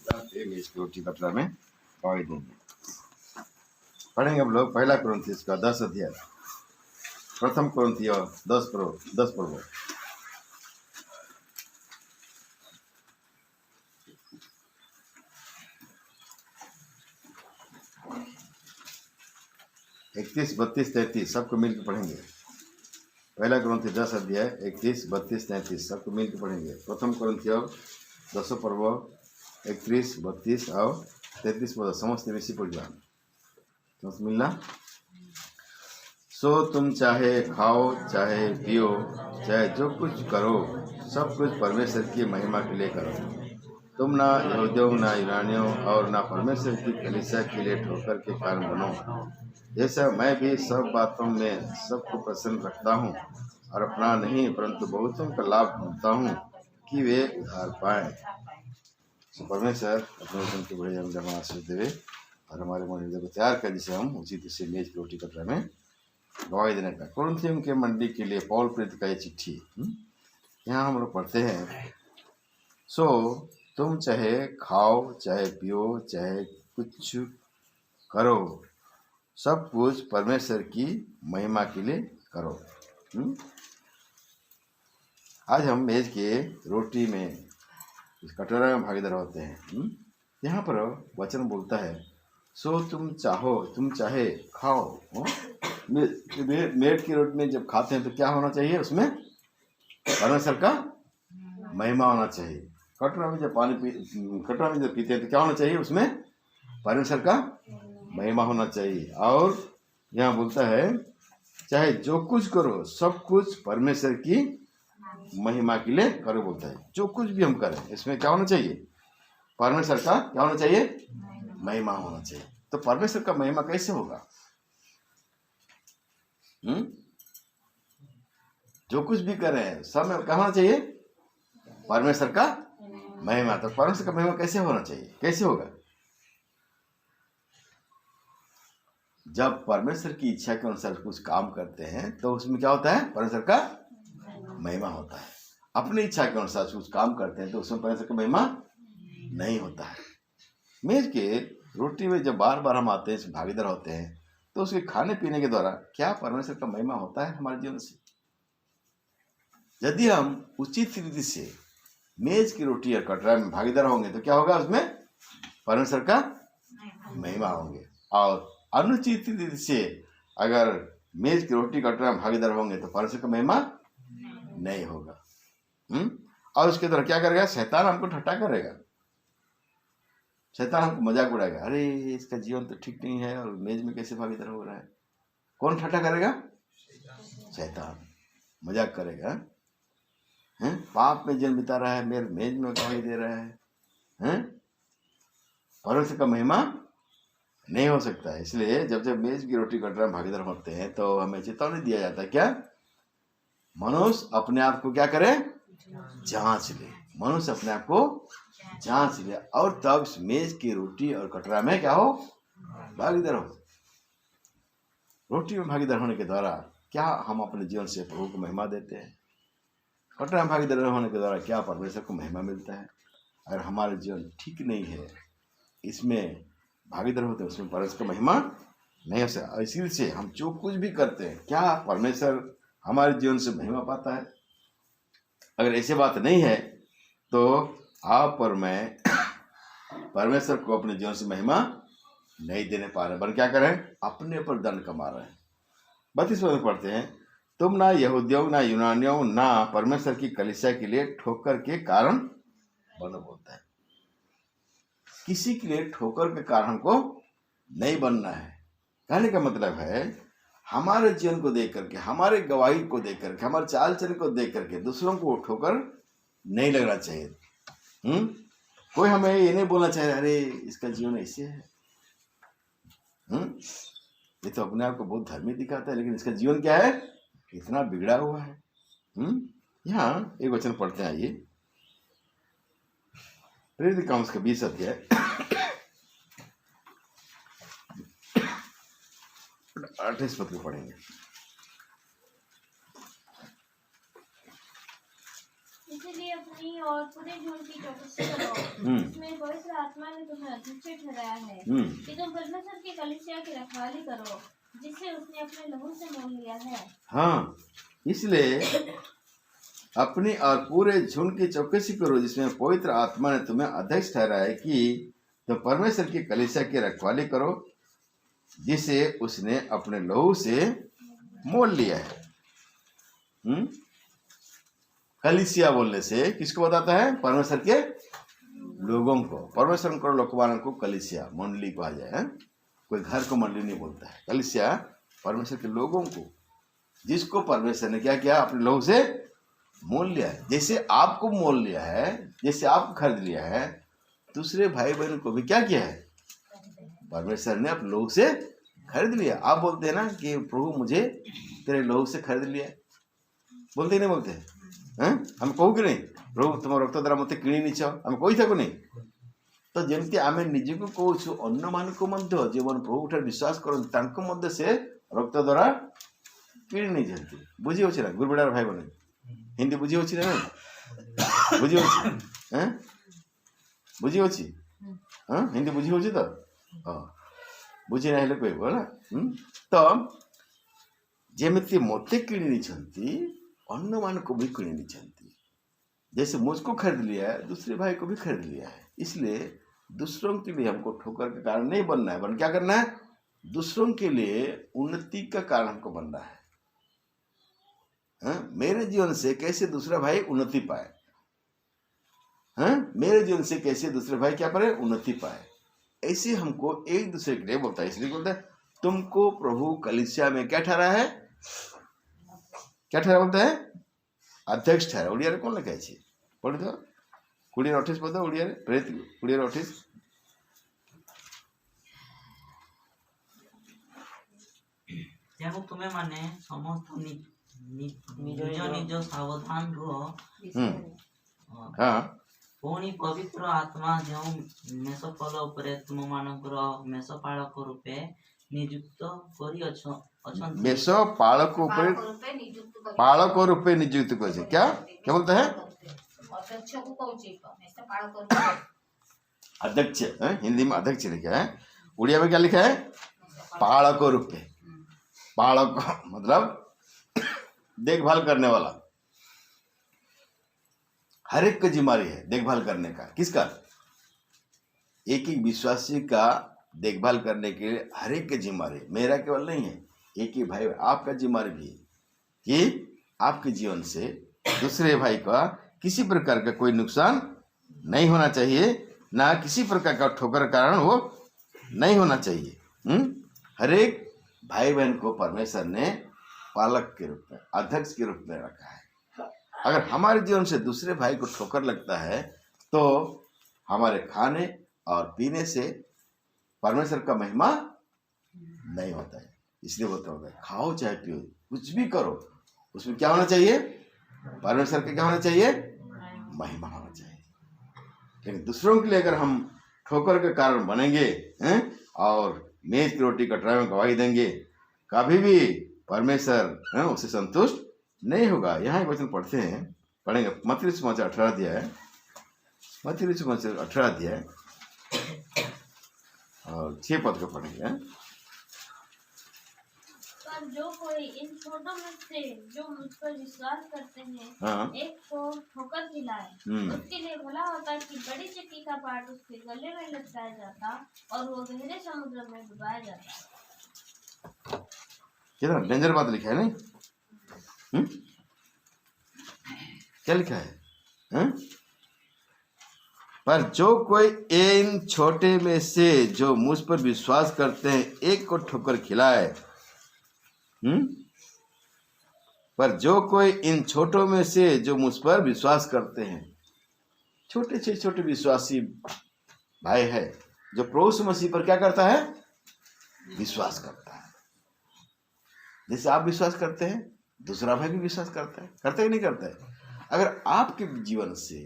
मेज की रोटी कटरा में पॉइंट देंगे। पढ़ेंगे हम लोग पहला कुरिन्थियों का 10 अध्याय, प्रथम कुरिन्थियों 10 पढ़ो। इकतीस, 32, 33 सबको मिलकर पढ़ेंगे। पहला कुरिन्थियों 10 अध्याय 31, 32, 33 सबको मिलकर पढ़ेंगे। प्रथम कुरिन्थियों 10 पर्व 31, 32 और 33 पद समस्त मिसी पढ़ जान समस्त मिलना। सो तुम चाहे खाओ चाहे पियो चाहे जो कुछ करो सब कुछ परमेश्वर की महिमा के लिए करो। तुम ना यहूदियों ना यूनानियों और ना परमेश्वर की कलीसिया के लिए ठोकर के कारण बनो, जैसा मैं भी सब बातों में सबको प्रसन्न रखता हूँ और अपना नहीं परंतु बहुतों का लाभ ढूंढता हूँ कि वे उधार पाए। परमेश्वर अपने वचन के बड़े हम जमा आशीष देवे और हमारे मन को तैयार कर, जिसे हम उचित से मेज रोटी कटरा में गवाही देने का। कुरिन्थियों के मंडली के लिए पौल प्रेरित का ये चिट्ठी यहाँ हम लोग पढ़ते हैं। सो तुम चाहे खाओ चाहे पियो चाहे कुछ करो सब कुछ परमेश्वर की महिमा के लिए करो। आज हम मेज के रोटी में इस कटोरा में भागीदार होते हैं। यहाँ पर वचन बोलता है सो तुम चाहे खाओ। मेज की रोटी में जब खाते हैं तो क्या होना चाहिए, उसमें परमेश्वर का महिमा होना चाहिए। कटोरा में जब पीते हैं तो क्या होना चाहिए, उसमें परमेश्वर का महिमा होना चाहिए। और यहाँ बोलता है चाहे जो कुछ करो सब कुछ परमेश्वर की महिमा के लिए करो बोलता है। जो कुछ भी हम करें इसमें क्या होना चाहिए, परमेश्वर का क्या होना चाहिए, महिमा होना चाहिए। तो परमेश्वर का महिमा कैसे होगा? जो कुछ भी करें सब में क्या होना चाहिए, परमेश्वर का महिमा। तो परमेश्वर का महिमा कैसे होना चाहिए, कैसे होगा? जब परमेश्वर की इच्छा के अनुसार कुछ काम करते हैं तो उसमें क्या होता है, परमेश्वर का महिमा होता है। अपनी इच्छा के अनुसार कुछ काम करते हैं तो उसमें परमेश्वर का महिमा नहीं होता है। मेज के रोटी में जब बार बार हम आते हैं, इसमें भागीदार होते हैं, तो उसके खाने पीने के द्वारा क्या परमेश्वर का महिमा होता है हमारे जीवन से? यदि हम उचित रीति से मेज की रोटी और कटोरा में भागीदार होंगे तो क्या होगा, उसमें परमेश्वर का महिमा होंगे। और अनुचित रीति से अगर मेज की रोटी कटोरा में भागीदार होंगे तो परमेश्वर का महिमा नहीं होगा। और उसके द्वारा क्या करेगा, शैतान हमको ठट्टा करेगा, शैतान हमको मजाक उड़ाएगा, अरे इसका जीवन तो ठीक नहीं है और मेज में कैसे भागीदार हो रहा है। कौन ठट्टा करेगा? शैतान मजाक करेगा। पाप में जीवन बिता रहा है, मेरे मेज में गवाही दे रहा है। परमेश्वर का महिमा नहीं हो सकता है। इसलिए जब जब मेज की रोटी कटोरा में भागीदार होते हैं तो हमें चेतावनी दिया जाता है, क्या? मनुष्य अपने आप को क्या करे, जांच ले। मनुष्य अपने आप को जांच ले और तब मेज की रोटी और कटोरा में क्या हो, भागीदार हो। रोटी में भागीदार होने के द्वारा क्या हम अपने जीवन से प्रभु को महिमा देते हैं? कटोरा में भागीदार होने के द्वारा क्या परमेश्वर को महिमा मिलता है? अगर हमारे जीवन ठीक नहीं है, इसमें भागीदार होते हैं, उसमें परमेश्वर का महिमा नहीं हो सकता। इसी से हम जो कुछ भी करते हैं क्या परमेश्वर हमारे जीवन से महिमा पाता है? अगर ऐसी बात नहीं है तो आप और मैं परमेश्वर को अपने जीवन से महिमा नहीं देने पा रहे, बल्कि क्या करें, अपने ऊपर दंड कमा रहे हैं। 32 में पढ़ते हैं तुम ना यहूदियों ना यूनानियों ना परमेश्वर की कलीसिया के लिए ठोकर के कारण बनो बोलता है। किसी के लिए ठोकर के कारण हमको नहीं बनना है। कहने का मतलब है हमारे जीवन को देख करके, हमारे गवाही को देख करके, हमारे चाल चलन को देख करके दूसरों को ठोकर नहीं लगना चाहिए। कोई हमें ये नहीं बोलना चाहिए अरे इसका जीवन ऐसे है, ये तो अपने आप को बहुत धर्मी दिखाता है लेकिन इसका जीवन क्या है, इतना बिगड़ा हुआ है। यहाँ एक वचन पढ़ते हैं, आइए प्रेरित काम का 20 अध्याय 28 पद को पढ़ेंगे। इसीलिए अपनी और पूरे झुंड की चौकसी करो, जिसमें पवित्र आत्मा ने तुम्हें अध्यक्ष ठहराया है कि तुम परमेश्वर की कलीसिया की रखवाली करो, जिसे उसने अपने लहू से मोल लिया है। हाँ, इसलिए अपनी और पूरे झुंड की चौकसी करो, जिसमें पवित्र आत्मा ने तुम्हें अध्यक्ष ठहराया है कि तुम परमेश्वर की कलीसिया की रखवाली करो, जिसे उसने अपने लहू से मोल लिया है। कलीसिया बोलने से किसको बताता है? परमेश्वर के लोगों को, परमेश्वर को लोकवान को कलीसिया मंडली कहा जाए है? कोई घर को मंडली नहीं बोलता है। कलीसिया परमेश्वर के लोगों को, जिसको परमेश्वर ने क्या किया? अपने लहू से मोल लिया है। जैसे आपको मोल लिया है, जैसे आपको खरीद लिया है, दूसरे भाई बहन को भी क्या किया है? परमेश्वर ने अपने लहू से खरीद लिया। आप बोलते हैं ना कि प्रभु मुझे तेरे लहू से खरीद लिया, बोलते नहीं बोलते हैं? हम कहू कि नहीं प्रभु तुम रक्त द्वारा मत किणी निच, आम कही था नहीं? तो जमती आम निजक कहूँ अन्य मान जो प्रभु ठार विश्वास करते से रक्त द्वारा किणी नहीं जाती। बुझी होची ना गुरुबेड़ार भाई बने हिंदी बुझी होची ना? बुझी होची? बुझी होची? हिंदी बुझी होची तो बुझी ना कहब ना। तो जमती मत किणी अन्य मान को भी किणी नहीं, जैसे मुझको खरीद लिया है दूसरे भाई को भी खरीद लिया है। इसलिए दूसरों के लिए हमको ठोकर का कारण नहीं बनना है, बल्कि क्या करना है? दूसरों के लिए उन्नति का कारण हमको बनना है। मेरे जीवन से कैसे दूसरा भाई उन्नति पाए, मेरे जीवन से कैसे दूसरे भाई क्या पाए? उन्नति पाए। ऐसे हमको एक दूसरे के लिए बोलता है। इसलिए बोलता है तुमको प्रभु कलीसिया में क्या ठहरा है? क्या ठहरा बोलता है? अध्यक्ष ठहरा। ओडिया कौन लिखा है? पढ़ दो 20-28 पद ओडिया प्रेरित 20-28। तेणु तुमे माने समस्त निज निज सावधान रुह। हाँ, पुणी पवित्र आत्मा जो मेषपाल उपरे तुम मानकर मेषपालक रूपे नियुक्त करी अछंती। मेषपालक रूपे पालक रूपे नियुक्त कर। क्या क्या बोलता है? अध्यक्ष, हिंदी में अध्यक्ष लिखा है, उड़िया में क्या लिखा है? पालक रूपे। पालक मतलब देखभाल करने वाला। हर एक का जिम्मेदारी है देखभाल करने का। किसका? एक एक विश्वासी का देखभाल करने के लिए हर एक की जिम्मेदारी, मेरा केवल नहीं है, एक ही भाई आपका जिम्मेदारी भी है कि आपके जीवन से दूसरे भाई का किसी प्रकार का कोई नुकसान नहीं होना चाहिए, ना किसी प्रकार का ठोकर कारण वो नहीं होना चाहिए। हर एक भाई बहन को परमेश्वर ने पालक के रूप में, अध्यक्ष के रूप में रखा है। अगर हमारे जीवन से दूसरे भाई को ठोकर लगता है तो हमारे खाने और पीने से परमेश्वर का महिमा नहीं होता है। इसलिए बोलता होगा खाओ चाहे पियो कुछ भी करो, उसमें क्या होना चाहिए? परमेश्वर का क्या होना चाहिए? महिमा होना चाहिए। लेकिन दूसरों के लिए अगर हम ठोकर के कारण बनेंगे और मेज की रोटी कटराई में गवाही देंगे, कभी भी परमेश्वर उससे संतुष्ट नहीं होगा। यहाँ एक वचन पढ़ते हैं, पढ़ेंगे मत्ती सुसमाचार 18 अध्याय, मत्ती सुसमाचार 18 अध्याय और 6 पद को पढ़ेंगे। पर जो कोई इन छोटों में से जो मुझ पर विश्वास करते हैं, हाँ, एक को ठोकर खिलाए, उसके लिए भला होता कि बड़ी चक्की का पाट उसके गले में लटकाया जाता और वो गहरे समुद्र में डुबाया जाता। कितना डेंजर बात लिखा है नहीं? क्या लिखा है? पर जो कोई इन छोटे में से जो मुझ पर विश्वास करते हैं एक को ठोकर खिलाए, पर जो कोई इन छोटों में से जो मुझ पर विश्वास करते हैं, छोटे से छोटे विश्वासी भाई है जो प्रभु मसीह पर क्या करता है? विश्वास करता है। जैसे आप विश्वास करते हैं दूसरा भाई भी विश्वास करता है, करता है नहीं करता है? अगर आपके जीवन से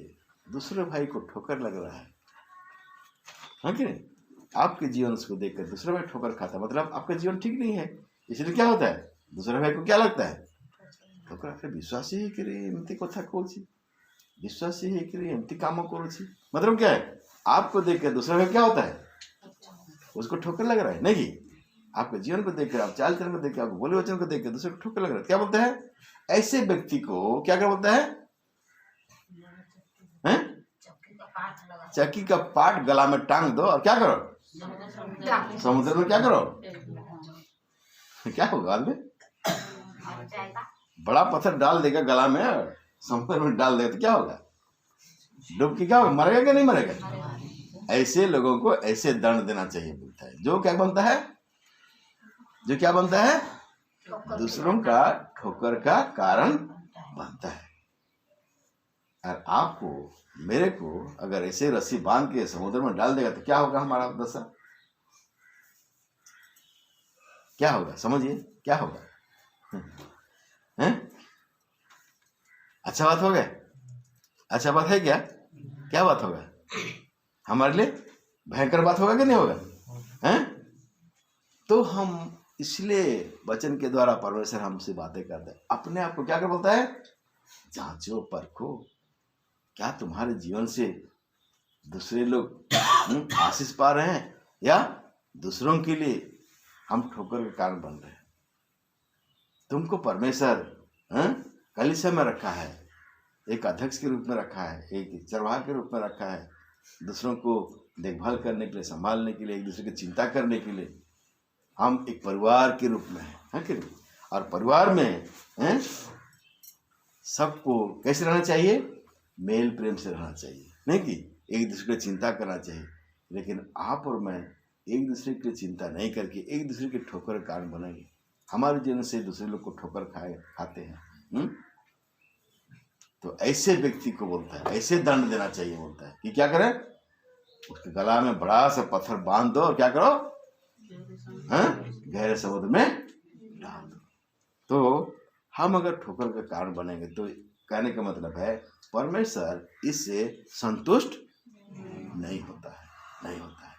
दूसरे भाई को ठोकर लग रहा है, हाँ कि नहीं? आपके जीवन को देखकर दूसरा भाई ठोकर खाता, मतलब आपका जीवन ठीक नहीं है। इसलिए क्या होता है? दूसरे भाई को क्या लगता है? ठोकर। आपने विश्वास ही करे एमती कथा कहूँ, विश्वासी है कि एमती काम करुच्छी मतलब क्या है, आपको देखकर दूसरा का क्या होता है, उसको ठोकर लग रहा है नहीं। आपके जीवन को देखकर, आप चाल चलन को देखकर, आपको बोले वचन को देखकर दूसरे को ठोकर लग रहा है, क्या बोलता है, ऐसे व्यक्ति को क्या क्या बोलता है, हैं? चक्की का पाट गला में टांग दो और क्या करो, समुद्र में क्या करो, क्या होगा बाद में, बड़ा पत्थर डाल देगा गला में, समुद्र में डाल देगा तो क्या होगा, डूब के क्या होगा, मरेगा क्या नहीं मरेगा। ऐसे लोगों को ऐसे दंड देना चाहिए बोलता है, जो क्या बनता है, जो क्या बनता है, दूसरों का ठोकर का कारण बनता है। और आपको मेरे को अगर ऐसे रस्सी बांध के समुद्र में डाल देगा तो क्या होगा हमारा दशा, क्या होगा, समझिए क्या होगा, हैं? अच्छा बात हो गया, अच्छा बात है क्या, क्या बात होगा, हमारे लिए भयंकर बात होगा कि नहीं होगा, हैं? तो हम इसलिए वचन के द्वारा परमेश्वर हमसे बातें करते हैं, अपने आप को क्या कर बोलता है, जांचो परखो, क्या तुम्हारे जीवन से दूसरे लोग आशीष पा रहे हैं या दूसरों के लिए हम ठोकर के कारण बन रहे हैं। तुमको परमेश्वर कलीसिया में रखा है, एक अध्यक्ष के रूप में रखा है, एक चरवाहा के रूप में रखा है, दूसरों को देखभाल करने के लिए, संभालने के लिए, एक दूसरे की चिंता करने के लिए। हम एक परिवार के रूप में है कि नहीं, और परिवार में सबको कैसे रहना चाहिए, मेल प्रेम से रहना चाहिए, नहीं कि एक दूसरे की चिंता करना चाहिए। लेकिन आप और मैं एक दूसरे की चिंता नहीं करके एक दूसरे के ठोकर का कारण बनेंगे, हमारे जीवन से दूसरे लोग को ठोकर खाते हैं। तो ऐसे व्यक्ति को बोलता है, ऐसे दंड देना चाहिए बोलता है कि क्या करें, उसके गला में बड़ा सा पत्थर बांध दो और क्या करो, गहरे समुद्र में डाल दो। तो हम अगर ठोकर का कारण बनेंगे तो कहने का मतलब है परमेश्वर इससे संतुष्ट नहीं होता है, नहीं होता है।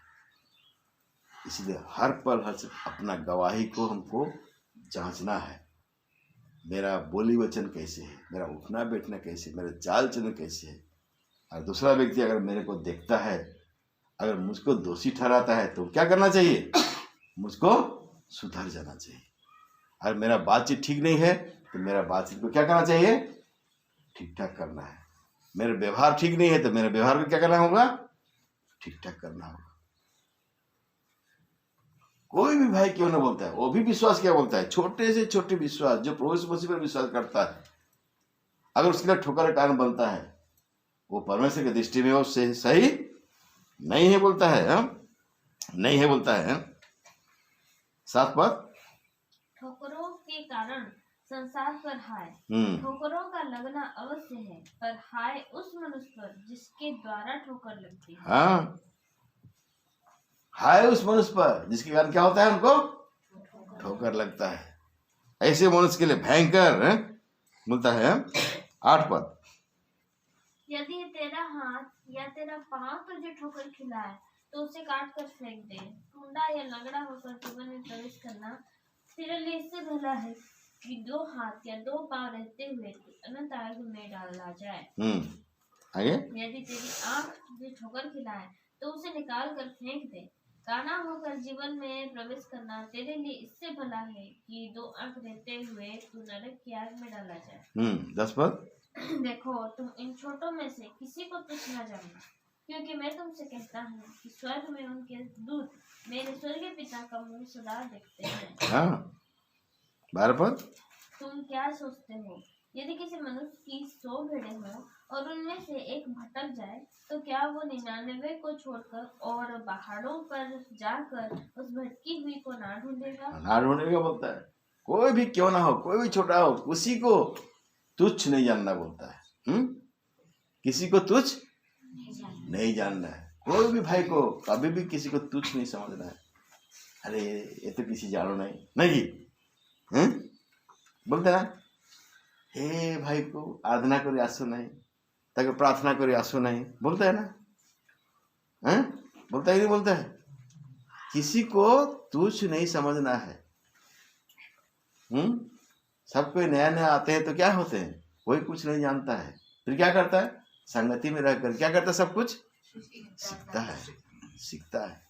इसलिए हर पल हर अपना गवाही को हमको जांचना है, मेरा बोली वचन कैसे है, मेरा उठना बैठना कैसे, मेरा चाल चलन कैसे है। और दूसरा व्यक्ति अगर मेरे को देखता है, अगर मुझको दोषी ठहराता है तो क्या करना चाहिए, मुझको सुधर जाना चाहिए। और मेरा बातचीत ठीक नहीं है तो मेरा बातचीत को क्या करना चाहिए, ठीक ठाक करना है। मेरा व्यवहार ठीक नहीं है तो मेरे व्यवहार को क्या करना होगा, ठीक ठाक करना होगा। कोई भी भाई क्यों ना बोलता है, वो भी विश्वास क्या बोलता है, छोटे से छोटे विश्वास जो प्रभु यीशु मसीह पर विश्वास करता है, अगर उसके लिए ठोकर का कारण बनता है, वो परमेश्वर की दृष्टि में वो सही नहीं है बोलता है, नहीं है बोलता है। 7 पद, ठोकरों के कारण संसार पर हाय, ठोकरों का लगना अवश्य है, पर हाय उस मनुष्य पर जिसके द्वारा ठोकर लगती है। हाँ, हाय उस मनुष्य पर जिसके कारण क्या होता है, उनको ठोकर लगता है। ऐसे मनुष्य के लिए भयंकर बोलता है। 8 पद, यदि तेरा हाथ या तेरा पांव तुझे ठोकर खिलाए तो उसे काट कर फेंक दे। टुंडा या लंगड़ा होकर जीवन में प्रवेश करना तेरे लिए इससे भला है कि 2 हाथ या 2 पांव रहते हुए अनंत आग में डाला जाए। आगे, यदि तेरी आंख तुझे ठोकर खिलाए तो उसे निकाल कर फेंक दे। काना होकर जीवन में प्रवेश करना तेरे लिए इससे भला है कि 2 आंख रहते हुए तू नरक की आग में डाला जाए। 10 पद, देखो तुम इन छोटों में से किसी को तुच्छ न जानना, क्योंकि मैं तुमसे कहता हूँ कि स्वर्ग में उनके दूत मेरे स्वर्गीय पिता का मुंह सदा देखते हैं। हाँ, 12 पद, तुम क्या सोचते हो, यदि किसी मनुष्य की 100 भेड़ें हो और उनमें से एक भटक जाए तो क्या वो 99 को छोड़कर और पहाड़ों पर जाकर उस भटकी हुई को ना ढूंढेगा। ना ढूंढेगा बोलता है। कोई भी क्यों ना हो, कोई भी छोटा हो, किसी को तुच्छ नहीं जानना बोलता है। किसी को तुच्छ नहीं जानना है। कोई भी भाई को कभी भी किसी को तुच्छ नहीं समझना है। अरे ये तो किसी जानो नहीं बोलते ना, हे भाई को आराधना करी आसो नहीं, ताकि प्रार्थना करी आसो नहीं, बोलता है ना, बोलता है नहीं बोलता है। किसी को तुच्छ नहीं समझना है। सब कोई नया नया आते हैं तो क्या होते हैं, कोई कुछ नहीं जानता है, फिर क्या करता है, संगति में रहकर क्या करता है? सब कुछ सीखता है, सीखता है।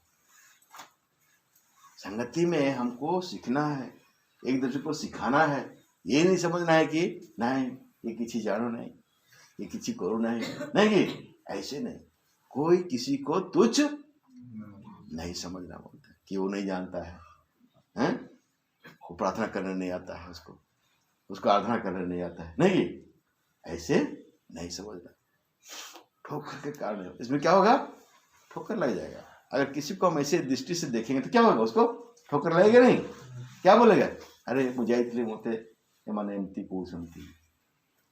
संगति में हमको सीखना है, एक दूसरे को सिखाना है। ये नहीं समझना है कि नहीं ये किसी जानो नहीं, ये किसी करो नहीं, नहीं, ऐसे नहीं। कोई किसी को तुच्छ नहीं समझना बोलता है कि वो नहीं जानता है, हैं? वो प्रार्थना करने नहीं आता है, उसको आराधना करने नहीं आता है, नहीं, ऐसे नहीं समझना। ठोकर के कारण इसमें क्या होगा? ठोकर लग जाएगा। अगर किसी को हम ऐसे दृष्टि से देखेंगे तो क्या होगा? उसको ठोकर लगेगा नहीं, क्या बोलेगा? अरे मुझे इतने मोते एमाने एमती पूछती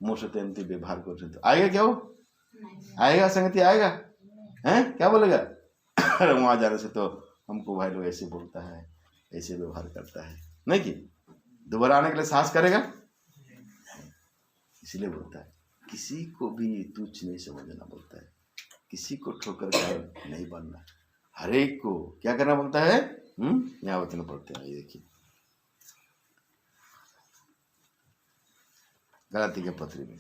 मोर से एमती व्यवहार कर, आएगा क्या? वो आएगा? संगति आएगा? हैं? क्या बोलेगा? अरे वहां जाने से तो हमको भाई लोग ऐसे बोलता है, ऐसे व्यवहार करता है, नहीं कि दोबारा आने के लिए साहस करेगा? इसलिए बोलता है किसी को भी तुच्छ नहीं समझना बोलता है, किसी को ठोकर का नहीं बनना, हर एक को क्या करना बोलता है। यहाँ वचन पढ़ते हैं, ये देखिए गलाती के पत्री में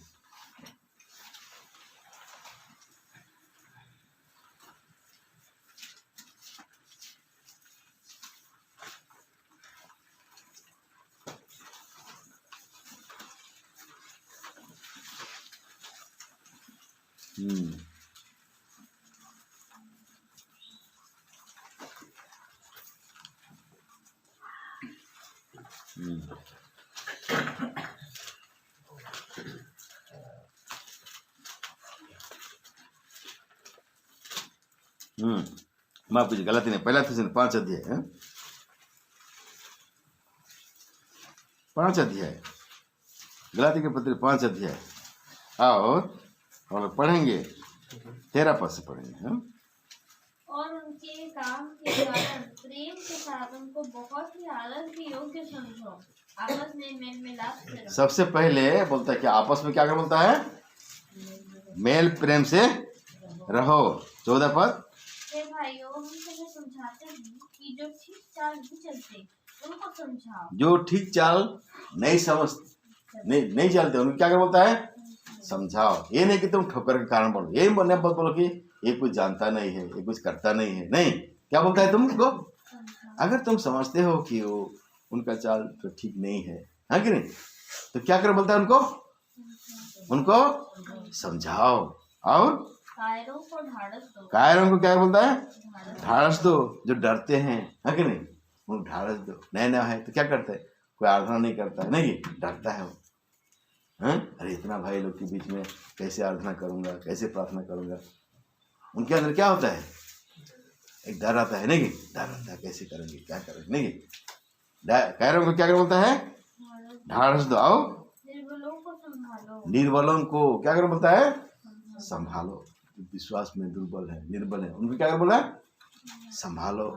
माफ कीजिए, गलती नहीं, पहला थिस्सलुनीके 5 अध्याय है, 5 अध्याय गलाती के पत्र 5 अध्याय। और हम लोग पढ़ेंगे 13 पद से पढ़ेंगे, है? और उनके काम के कारण प्रेम के साथ उनको बहुत ही आदर के योग्य समझो, आपस में मेल मिलाप से रहो। सबसे पहले बोलता है कि आपस में क्या कर बोलता है? मेल प्रेम से रहो। 14 पद, भाइयों हम तुम्हें समझाते हैं कि जो ठीक चाल नहीं चलते उनको समझाओ, जो ठीक चाल नहीं नहीं चलते उनको क्या कर बोलता है? समझाओ। ये नहीं कि तुम ठोकर के कारण बोलो, ये बोलने पर बोलो कि ये कुछ जानता नहीं है, ये कुछ करता नहीं है, नहीं, क्या बोलता है तुमको? अगर तुम समझते हो कि वो उनका चाल तो ठीक नहीं है, हाँ कि नहीं, तो क्या कर बोलता है? उनको समझाओ। और कायरों को ढाढ़स दो, कायरों को क्या बोलता है? ढाढ़स दो। जो डरते हैं, हाँ कि नहीं, उनको ढाढ़स दो। नया है तो क्या करते हैं? कोई आराधना नहीं करता है, नहीं, डरता है वो, हैं? अरे इतना भाई लोग के बीच में कैसे आराधना करूंगा, कैसे प्रार्थना करूंगा? उनके अंदर क्या होता है? एक डर आता है, नहीं, डर आता है, कैसे करेंगे, क्या करेंगे, नहीं। कायरों को क्या कर बोलता है? ढाढ़स दो। आओ निर्बलों को संभालो, निर्बलों को क्या कर बोलता है? संभालो। विश्वास में दुर्बल है, निर्बल है, उनको क्या कर बोला? संभालो।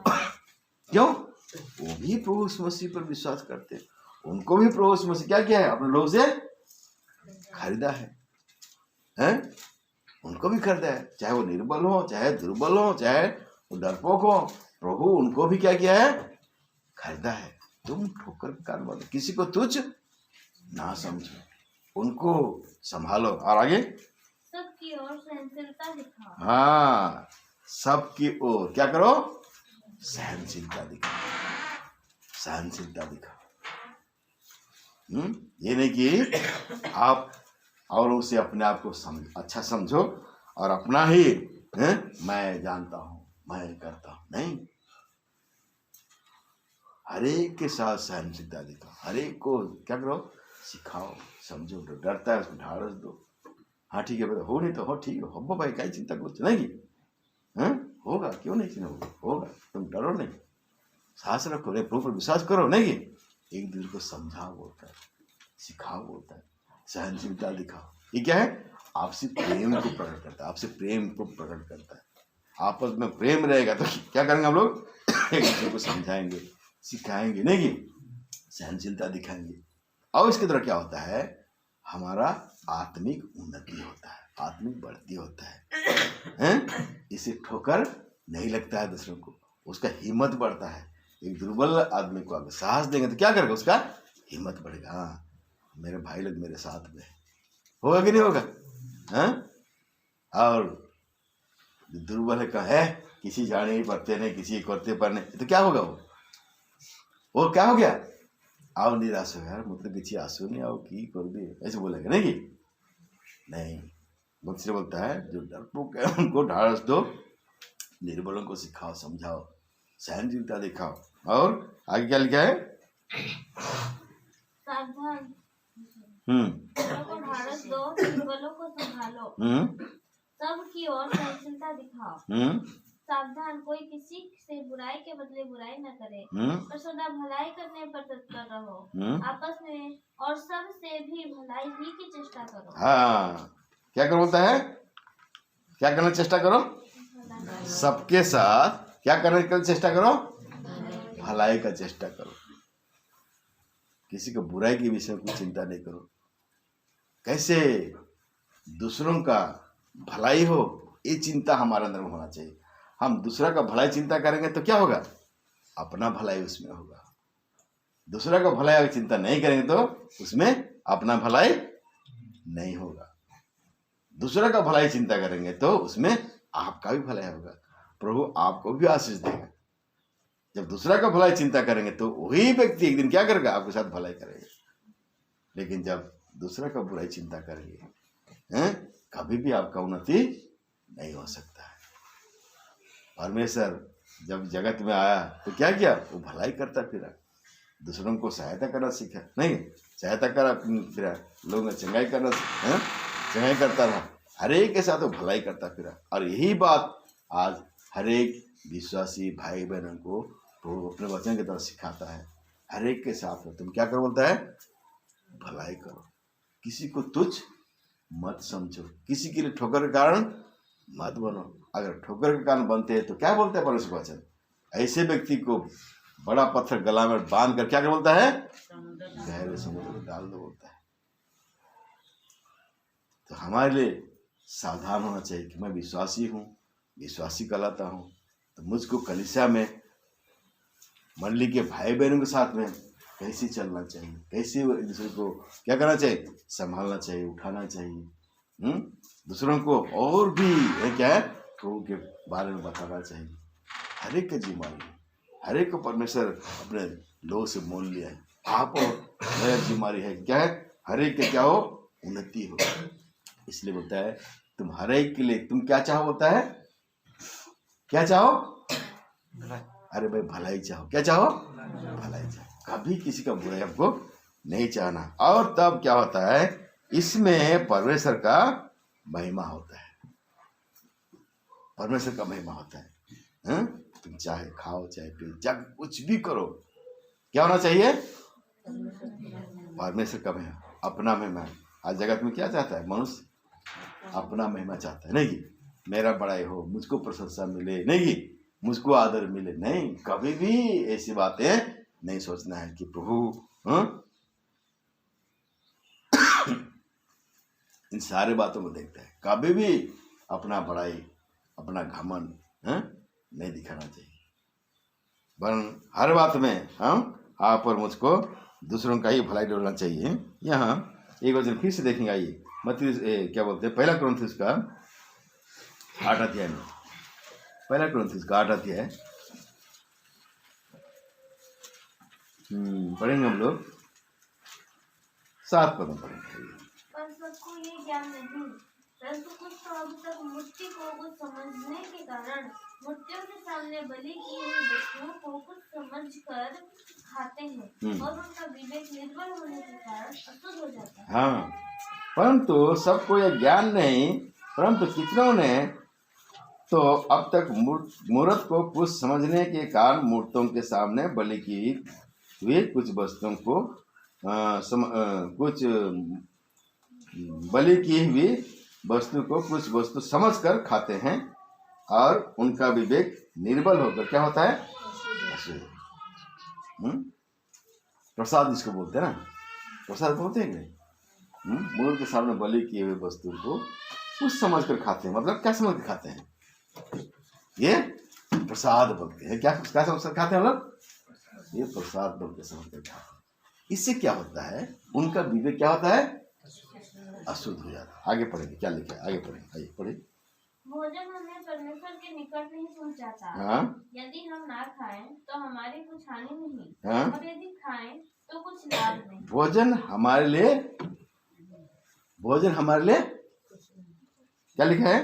क्यों? वो भी प्रभु यीशु मसीह पर विश्वास करते हैं, उनको भी प्रभु यीशु मसीह क्या किया है? अपने लोग से खरीदा है, हैं? उनको भी खरीदा है, चाहे वो निर्बल हो, चाहे दुर्बल हो, चाहे वो डरपोक हो, प्रभु उनको भी क्या किया है? खरीदा है। तुम ठोकर के कारण बोलो, किसी को तुच्छ ना समझो, उनको संभालो। और आगे सबकी ओर सहनशीलता दिखाओ। हाँ, सबकी ओर क्या करो? सहनशीलता दिखाओ, सहनशीलता दिखाओ। ये नहीं कि आप औरों से अपने आप को अच्छा समझो और अपना ही मैं जानता हूं, मैं करता हूं, नहीं। हर एक के साथ सहनशीलता दिखाओ, हर एक को क्या करो? सिखाओ, समझो। जो डरता है उसको ढाढ़स दो। हाँ ठीक है, हो नहीं तो हो, ठीक है, हो भाई, क्या चिंता कुछ नहीं, होगा, क्यों नहीं चिंता, होगा, तुम डरो नहीं, साहस रखो, रे प्रभु पर विश्वास करो, नहीं। एक दूसरे को समझाओ बोलता है, सिखाओ बोलता है, सहनशीलता दिखाओ। ये क्या है? आपसी प्रेम को प्रकट करता है, आपसे प्रेम को प्रकट करता है। आपस में प्रेम रहेगा तो क्या करेंगे हम लोग? एक दूसरे को समझाएंगे, सिखाएंगे, नहीं, सहनशीलता दिखाएंगे। और इसके द्वारा क्या होता है? हमारा आत्मिक उन्नति होता है, आत्मिक बढ़ती होता है, इसे ठोकर नहीं लगता है दूसरों को, उसका हिम्मत बढ़ता है। एक दुर्बल आदमी को अगर साहस देंगे तो क्या करेगा? उसका हिम्मत बढ़ेगा। हाँ, मेरे भाई लोग मेरे साथ में, होगा कि नहीं होगा? हाँ, और जो दुर्बल है कहे किसी जाने नहीं पड़ते नहीं, किसी करते पर नहीं, तो क्या होगा वो क्या हो गया? आओ निराश हो यार, मतलब किसी आंसू नहीं आओ की कर दे, ऐसे बोलेगा नहीं कि नहीं। भक्त बोलता है जो डरपोक है उनको ढाढ़स दो, निर्बलों को सिखाओ, समझाओ, सहनशीलता दिखाओ। और आगे क्या लिखा है? सावधान, हम्म बड़ों को ढाढ़स दो, निर्बलों को संभालो, सबकी ओर सहनशीलता दिखाओ। सावधान, कोई किसी से बुराई के बदले बुराई न करे, पर सदा भलाई करने पर तत्पर रहो। आपस में और सब से भी भलाई ही की चेष्टा करो। हाँ, क्या करो बोलता है? क्या करने की चेष्टा करो? सबके साथ क्या करने की चेष्टा करो? भलाई का चेष्टा करो। किसी को बुराई के विषय में कुछ चिंता नहीं करो। कैसे दूसरों का भलाई हो, ये चिंता हमारे अंदर में होना चाहिए। हम दूसरा का भलाई चिंता करेंगे तो क्या होगा? अपना भलाई उसमें होगा। दूसरा का भलाई अगर चिंता नहीं करेंगे तो उसमें अपना भलाई नहीं होगा। दूसरा का भलाई चिंता करेंगे तो उसमें आपका भी भलाई होगा। प्रभु आपको भी आशीष देगा। जब दूसरा का भलाई चिंता करेंगे तो वही व्यक्ति एक दिन क्या करेगा? आपके साथ भलाई करेगा। लेकिन जब दूसरा का बुराई चिंता करेंगे कभी भी आपका उन्नति नहीं हो सकता है। परमेश्वर जब जगत में आया तो क्या किया? वो भलाई करता फिरा, दूसरों को सहायता करना सीखा, नहीं सहायता करा फिरा, लोगों ने चंगाई करना चंगाई करता रहा, हर एक के साथ वो भलाई करता फिरा। और यही बात आज हर एक विश्वासी भाई बहनों को वो अपने वचन के तरह सिखाता है। हर एक के साथ तुम क्या करो बोलता है? भलाई करो, किसी को तुच्छ मत समझो, किसी के लिए ठोकर के कारण मत बनो। अगर ठोकर के कारण बनते हैं तो क्या बोलते हैं परमेश्वर वचन? ऐसे व्यक्ति को बड़ा पत्थर गला में बांध कर क्या बोलता है? गहरे समुद्र में डाल दो बोलता है। तो हमारे लिए सावधान होना चाहिए कि मैं विश्वासी हूँ, विश्वासी कहलाता हूँ, तो मुझको कलीसिया में मंडली के भाई बहनों के साथ में कैसे चलना चाहिए, कैसे एक दूसरे को क्या करना चाहिए? संभालना चाहिए, उठाना चाहिए। दूसरों को और भी क्या है प्रभु के बारे में बताना चाहिए। हर एक का जिम्मेदारी है, हर एक को परमेश्वर अपने लोगों से मोल लिया है। आप और मेरा जिम्मेदारी है क्या है? हर एक के क्या हो? उन्नति हो। इसलिए बोलता है तुम हर एक के लिए तुम क्या चाहो? होता है क्या चाहो? अरे भाई भलाई चाहो। क्या चाहो? भलाई चाहो। कभी किसी का बुराई हमको नहीं चाहना। और तब क्या होता है? इसमें परमेश्वर का महिमा होता है। परमेश्वर का महिमा होता है। तुम चाहे खाओ चाहे पियो चाहे कुछ भी करो, क्या होना चाहिए? परमेश्वर का महिमा, अपना महिमा। आज जगत में क्या चाहता है मनुष्य? अपना महिमा चाहता है, नहीं कि मेरा बड़ाई हो, मुझको प्रशंसा मिले, नहीं कि मुझको आदर मिले। नहीं, कभी भी ऐसी बातें नहीं सोचना है कि प्रभु इन सारे बातों को देखता है। कभी भी अपना बड़ाई, अपना घमंड नहीं दिखाना चाहिए, वरन हर बात में आप और मुझको दूसरों का ही भलाई डोलना चाहिए। यहाँ एक वचन फिर से देखेंगे। आइए मत्ती क्या बोलते हैं, पहला कुरिन्थियों का 8 अध्याय में, पहला कुरिन्थियों का 8 अध्याय पढ़ेंगे हम लोग 7 पद पढ़ेंगे। पर सबको ये ज्ञान नहीं, परंतु कुछ तो अब तक मूर्ति को कुछ समझने के कारण मूर्तियों के सामने बलि की हुई वस्तुओं को कुछ समझकर खाते हैं और उनका विवेक निर्बल होने के कारण अशुद्ध हो जाता है। हाँ, परंतु सबको यह ज्ञान नहीं, परंतु कितनों ने तो अब तक मूर्त को कुछ समझने के कारण मूर्तों के सामने बलि की हुई कुछ वस्तुओं को कुछ बलि की हुई वस्तु को कुछ वस्तु समझकर खाते हैं और उनका विवेक निर्बल होकर क्या होता है? प्रसाद जिसको बोलते हैं ना, प्रसाद बोलते हैं कि मूर्त के सामने बलि किए हुए वस्तु को कुछ समझकर खाते हैं। मतलब क्या समझ कर खाते हैं? ये प्रसाद बोलते हैं। क्या समझ कर खाते हैं हम लोग? ये प्रसाद बोलते समझ कर खाते हैं। इससे क्या होता है? उनका विवेक क्या होता है? अशुद्ध हो जाता है। आगे पढ़ेंगे क्या लिखा है, आगे पढ़ेंगे, आइए पढ़ें। भोजन हमें परमेश्वर के निकट नहीं पहुंचाता। हाँ यदि हम ना खाएं तो हमारी कुछ हानि नहीं, हाँ। और यदि खाएं तो कुछ लाभ नहीं। भोजन हमारे लिए क्या लिखा है?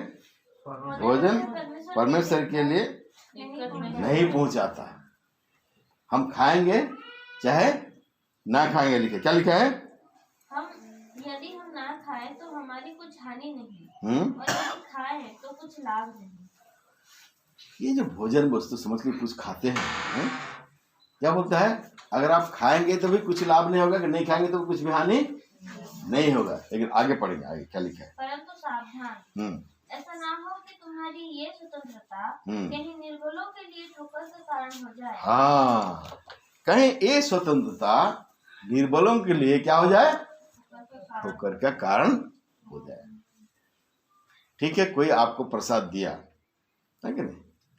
भोजन परमेश्वर के लिए नहीं पहुंचाता। हम खाएंगे चाहे ना खाएंगे, लिखे क्या लिखा है? यदि हम ना खाएं तो हमारी कुछ हानि नहीं, हम्म। और यदि खाएं तो कुछ लाभ नहीं। ये जो भोजन वस्तु समझ के कुछ खाते हैं, क्या बोलता है? अगर आप खाएंगे तो भी कुछ लाभ नहीं होगा, कि नहीं खाएंगे तो कुछ भी हानि नहीं होगा। लेकिन आगे पढ़ेंगे, आगे क्या लिखा है? परंतु सावधान, ऐसा ना हो कि तुम्हारी ये स्वतंत्रता कहीं निर्बलों के लिए ठोकर का कारण हो जाए। हाँ, कहीं ये स्वतंत्रता निर्बलों के लिए क्या हो जाए? ठोकर का कारण हो जाए। ठीक है, कोई आपको प्रसाद दिया है कि नहीं?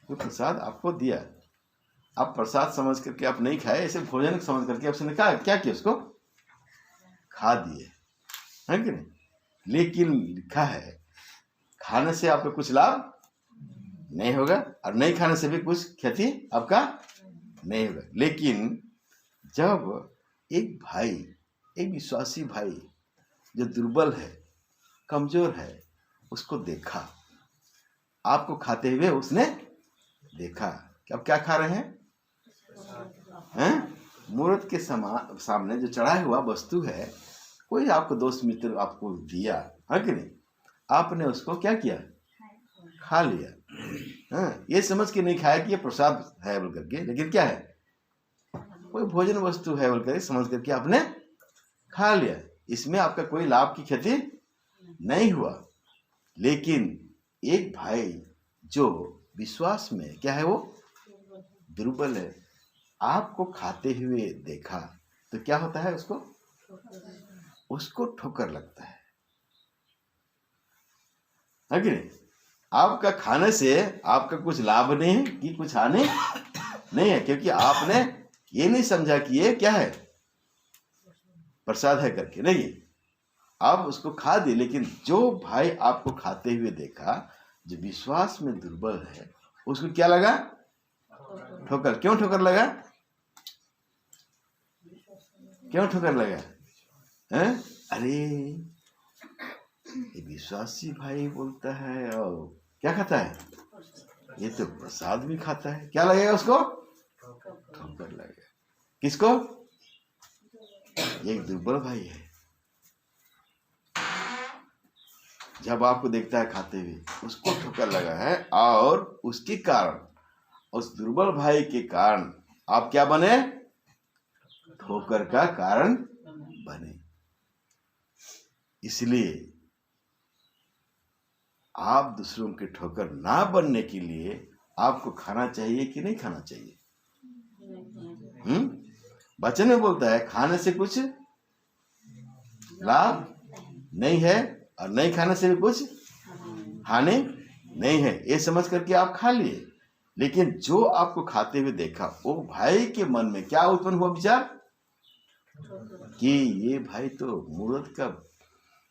कोई प्रसाद आपको दिया, आप प्रसाद समझ करके आप नहीं खाए, ऐसे भोजन समझ करके आपने क्या किया? उसको खा दिए, है कि नहीं? लेकिन लिखा है खाने से आपको कुछ लाभ नहीं होगा, और नहीं खाने से भी कुछ क्षति आपका नहीं होगा। लेकिन जब एक भाई, एक विश्वासी भाई जो दुर्बल है, कमजोर है, उसको देखा, आपको खाते हुए उसने देखा कि आप क्या खा रहे हैं? मूर्त के सामने जो चढ़ाया हुआ वस्तु है, कोई आपको दोस्त मित्र आपको दिया, है कि नहीं? आपने उसको क्या किया? खा लिया। हाँ, ये समझ के नहीं खाया कि ये प्रसाद है बोल करके, लेकिन क्या है? कोई भोजन वस्तु है बोल करके समझ करके आपने खा लिया। इसमें आपका कोई लाभ की क्षति नहीं हुआ। लेकिन एक भाई जो विश्वास में क्या है, वो दुर्बल है, आपको खाते हुए देखा तो क्या होता है? उसको ठोकर लगता है कि नहीं? आपका खाने से आपका कुछ लाभ नहीं है कि कुछ हानि नहीं है, क्योंकि आपने ये नहीं समझा कि ये क्या है? प्रसाद है करके। नहीं, आप उसको खा दिए। लेकिन जो भाई आपको खाते हुए देखा, जो विश्वास में दुर्बल है, उसको क्या लगा? ठोकर। क्यों ठोकर लगा? क्यों ठोकर लगा? हैं? अरे ये विश्वासी भाई बोलता है और क्या खाता है? ये तो प्रसाद भी खाता है। क्या लगेगा उसको? ठोकर लगेगा। किसको? एक दुर्बल भाई है, जब आपको देखता है खाते हुए, उसको ठोकर लगा है, और उसके कारण, उस दुर्बल भाई के कारण आप क्या बने? ठोकर का कारण बने। इसलिए आप दूसरों के ठोकर ना बनने के लिए आपको खाना चाहिए कि नहीं खाना चाहिए? वचन में बोलता है खाने से कुछ लाभ नहीं है, और नहीं खाने से भी कुछ हानि नहीं है। ये समझ करके आप खा लिए। लेकिन जो आपको खाते हुए देखा, वो भाई के मन में क्या उत्पन्न हुआ विचार? कि ये भाई तो मूर्त का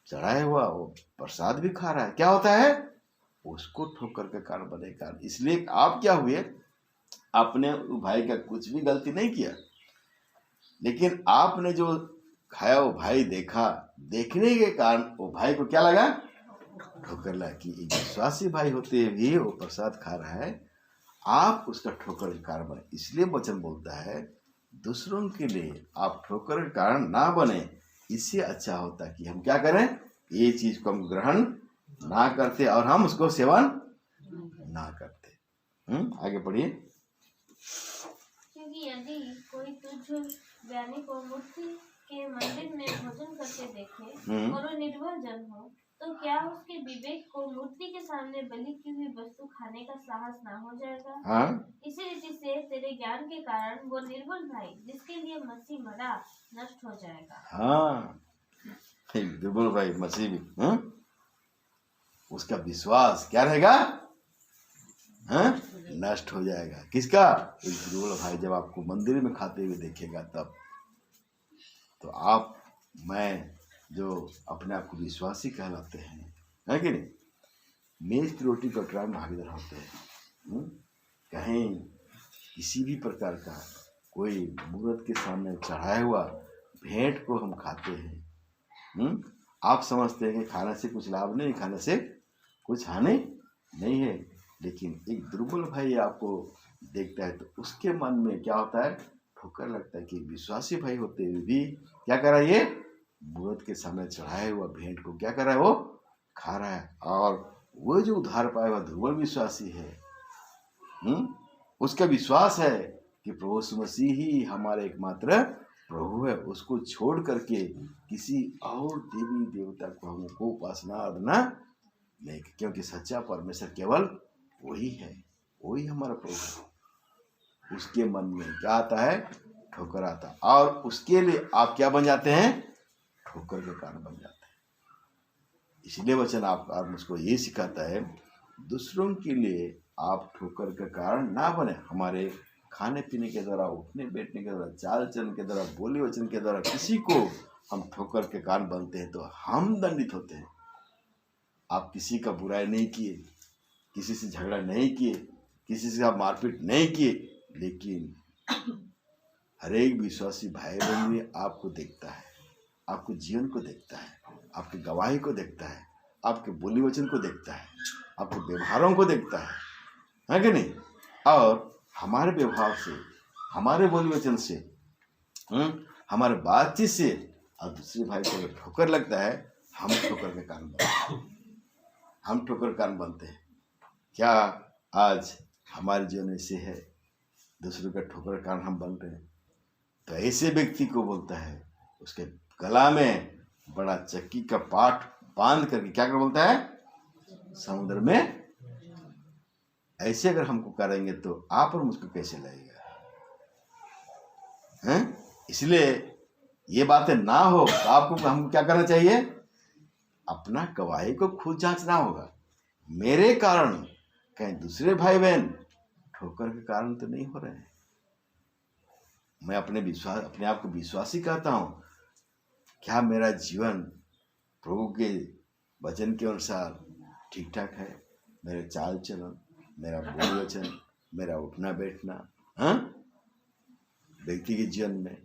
चढ़ाया हुआ वो प्रसाद भी खा रहा है। क्या होता है? उसको ठोकर का कारण बनेगा। इसलिए आप क्या हुए? आपने भाई का कुछ भी गलती नहीं किया, लेकिन आपने जो खाया वो भाई देखा, देखने के कारण वो भाई को क्या लगा? ठोकर लगा कि एक विश्वासी भाई होते हुए भी वो प्रसाद खा रहा है, आप उसका ठोकर का कारण बने। इसलिए वचन बोलता है दूसरों के लिए आप ठोकर का कारण ना बने। इससे अच्छा होता कि हम क्या करें? ये चीज को हम ग्रहण ना करते और हम उसको सेवन ना करते। आगे पढ़िए। क्योंकि यदि कोई तुझ ज्ञानी को मूर्ति के मंदिर में भोजन करते देखे और वो निर्बल जन हो, तो क्या उसके विवेक को मूर्ति के सामने बलि की हुई वस्तु खाने का साहस ना हो जाएगा? हाँ? इसी रीति से तेरे ज्ञान के कारण वो निर्बल भाई जिसके लिए मसीह मरा नष्ट हो जाएगा। हाँ, दुर्बल भाई मसीह भी, उसका विश्वास क्या रहेगा? नष्ट हो जाएगा। किसका? एक दुर्बल भाई जब आपको मंदिर में खाते हुए देखेगा, तब तो आप, मैं जो अपने आप को विश्वासी कहलाते हैं, है कि नहीं, मेज की रोटी कटोरा में भागीदार होते हैं। कहीं किसी भी प्रकार का कोई मूर्त के सामने चढ़ाया हुआ भेंट को हम खाते हैं, आप समझते हैं कि खाने से कुछ लाभ नहीं, खाने से कुछ हानि नहीं है, लेकिन एक दुर्बल भाई आपको देखता है तो उसके मन में क्या होता है, ठोकर लगता है कि विश्वासी भाई होते हुए भी क्या कर रहा है, ये मूर्त के सामने चढ़ाए हुआ भेंट को क्या कर रहा है, वो खा रहा है। और वो जो उद्धार पाया हुआ दुर्बल विश्वासी है, उसका विश्वास है कि प्रभु यीशु मसीह ही हमारे एकमात्र प्रभु है, उसको छोड़ करके किसी और देवी देवता को हमको उपासना आराधना नहीं, क्योंकि सच्चा परमेश्वर केवल वही है, वही हमारा प्रभु है। उसके मन में क्या आता है, ठोकर आता है, और उसके लिए आप क्या बन जाते हैं, ठोकर के कारण बन जाते हैं। इसलिए वचन आप मुझको ये सिखाता है, दूसरों के लिए आप ठोकर का कारण ना बने। हमारे खाने पीने के द्वारा, उठने बैठने के द्वारा, चाल चलन के द्वारा, बोली वचन के द्वारा किसी को हम ठोकर के कारण बनते हैं तो हम दंडित होते हैं। आप किसी का बुराई नहीं किए, किसी से झगड़ा नहीं किए, किसी से आप मारपीट नहीं किए, लेकिन हर एक विश्वासी भाई बहन भी आपको देखता है, आपके जीवन को देखता है, आपकी गवाही को देखता है, आपके बोली वचन को देखता है, आपके व्यवहारों को देखता है कि नहीं। और हमारे व्यवहार से, हमारे बोली वचन से, हमारे बातचीत से और दूसरे भाई को ठोकर लगता है, हम ठोकर के कारण बनते हैं, हम ठोकर कारण बनते हैं। क्या आज हमारे जीवन में से है, दूसरों का ठोकर कारण हम बन रहे हैं, तो ऐसे व्यक्ति को बोलता है, उसके गला में बड़ा चक्की का पाट बांध करके क्या कर बोलता है, समुद्र में। ऐसे अगर हमको करेंगे तो आप और मुझको कैसे लगेगा, हैं? इसलिए ये बातें ना हो तो आपको हमको क्या करना चाहिए, अपना गवाही को खुद जांचना होगा। मेरे कारण कहीं दूसरे भाई बहन ठोकर के कारण तो नहीं हो रहे हैं। मैं अपने आप को विश्वासी कहता हूं, क्या मेरा जीवन प्रभु के वचन के अनुसार ठीक ठाक है, मेरे चाल चलन, मेरा बोल वचन, मेरा उठना बैठना, व्यक्तिगत जीवन में,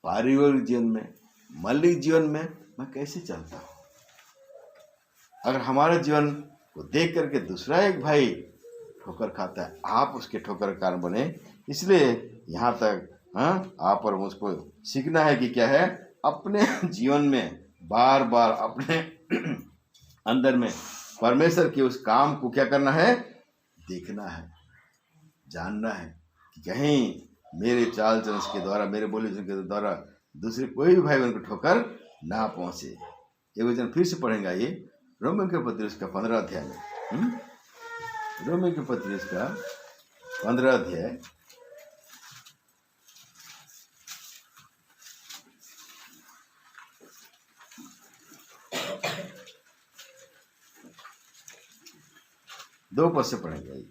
पारिवारिक जीवन में, मानविक जीवन में मैं कैसे चलता हूँ। अगर हमारे जीवन को देख करके दूसरा एक भाई ठोकर खाता है, आप उसके ठोकर का कारण बने। इसलिए यहाँ तक आप और मुझको सीखना है कि क्या है, अपने जीवन में बार बार अपने अंदर में परमेश्वर के उस काम को क्या करना है, देखना है, जानना है कि कहीं मेरे चाल चलन के द्वारा, मेरे बोले के द्वारा दूसरे कोई भी भाई बहन को ठोकर ना पहुंचे। ये वचन फिर से पढ़ेंगे, ये रोमियो के पत्र उसका 15 अध्याय में, रोमियो के पत्र उसका 15 अध्याय 2 पद से पढ़ेंगे।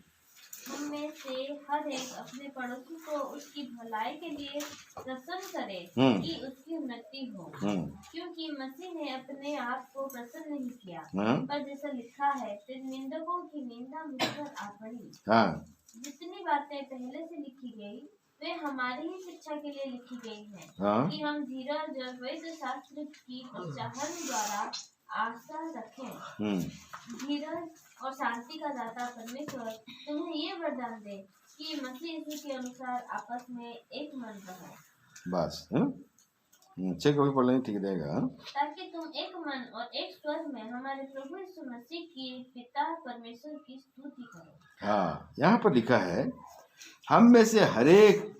हम में से हर एक अपने पड़ोसी को उसकी भलाई के लिए प्रसन्न करे कि उसकी उन्नति हो, क्योंकि मसीह ने अपने आप को प्रसन्न नहीं किया, पर जैसा लिखा है, तेरे निंदकों की निंदा मुझ पर आ पड़ी। जितनी बातें पहले से लिखी गई वे हमारी ही शिक्षा के लिए लिखी गई हैं, कि हम धीरज और वैद्य शास्त्र की प्रचारण द्वारा आशा रखें। धीरज और शांति का दाता परमेश्वर तुम्हें ये वरदान दे कि मसीह यीशु के अनुसार आपस में एक मन रहो। बस चेक कभी पढ़ लेंगे, ठीक रहेगा। ताकि तुम एक मन और एक स्वर में हमारे प्रभु यीशु मसीह की पिता परमेश्वर की स्तुति करो। हाँ, यहाँ पर लिखा है, हम में से हर एक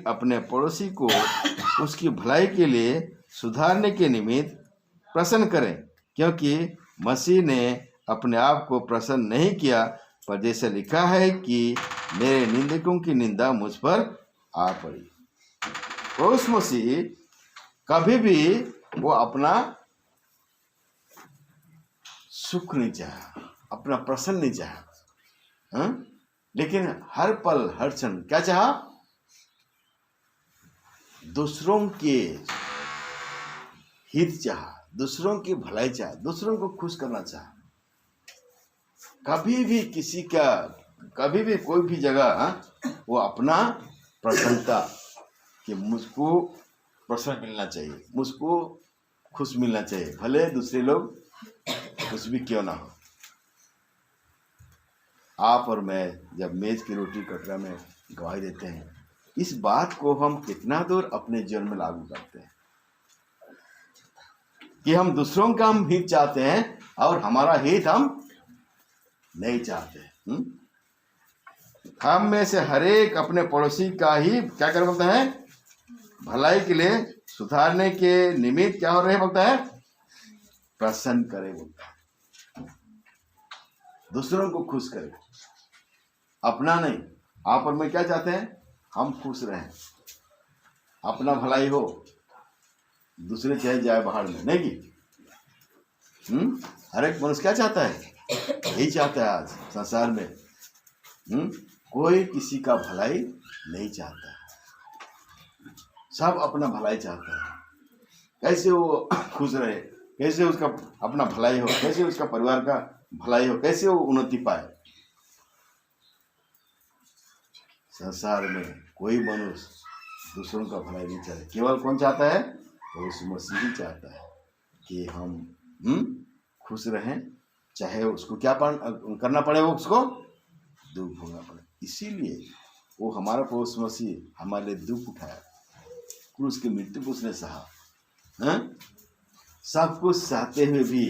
अपने पड़ोसी को उसकी भलाई के लिए सुधारने के निमित्त प्रसन्न करें, क्योंकि मसीह ने अपने आप को प्रसन्न नहीं किया, पर जैसे लिखा है कि मेरे निंदकों की निंदा मुझ पर आ पड़ी। उस मसीह कभी भी वो अपना सुख नहीं चाहा, अपना प्रसन्न नहीं चाहा, लेकिन हर पल हर क्षण क्या चाहा, दूसरों के हित चाहा, दूसरों की भलाई चाहा, दूसरों को खुश करना चाहा। कभी भी किसी का, कभी भी कोई भी जगह वो अपना प्रसन्नता कि मुझको प्रसन्न मिलना चाहिए, मुझको खुश मिलना चाहिए, भले दूसरे लोग कुछ भी क्यों ना हो। आप और मैं जब मेज की रोटी कटरा में गवाही देते हैं, इस बात को हम कितना दूर अपने जीवन में लागू करते हैं कि हम दूसरों का हम हित चाहते हैं और हमारा हित हम नहीं चाहते। हम में से हरेक अपने पड़ोसी का ही क्या कर बोलता है, भलाई के लिए, सुधारने के निमित्त क्या हो रहे बोलता है, प्रसन्न करे बोलता है, दूसरों को खुश करे, अपना नहीं। आप और मैं क्या चाहते हैं, हम खुश रहें, अपना भलाई हो, दूसरे चाहे जाए बाहर में, नहीं कि हर एक मनुष्य क्या चाहता है, यही चाहता है आज संसार में। कोई किसी का भलाई नहीं चाहता, सब अपना भलाई चाहता है, कैसे वो खुश रहे, कैसे उसका अपना भलाई हो, कैसे उसका परिवार का भलाई हो, कैसे वो उन्नति पाए। संसार में कोई मनुष्य दूसरों का भलाई नहीं चाहता, केवल कौन चाहता है, तो उस मसीह ही चाहता है कि हम खुश रहें, चाहे उसको क्या करना पड़े, वो उसको दुख भोगना पड़े। इसीलिए वो हमारा पौष मसीह हमारे लिए दुख उठाया, क्रूस की मृत्यु को उसने सहा, सब कुछ सहते हुए भी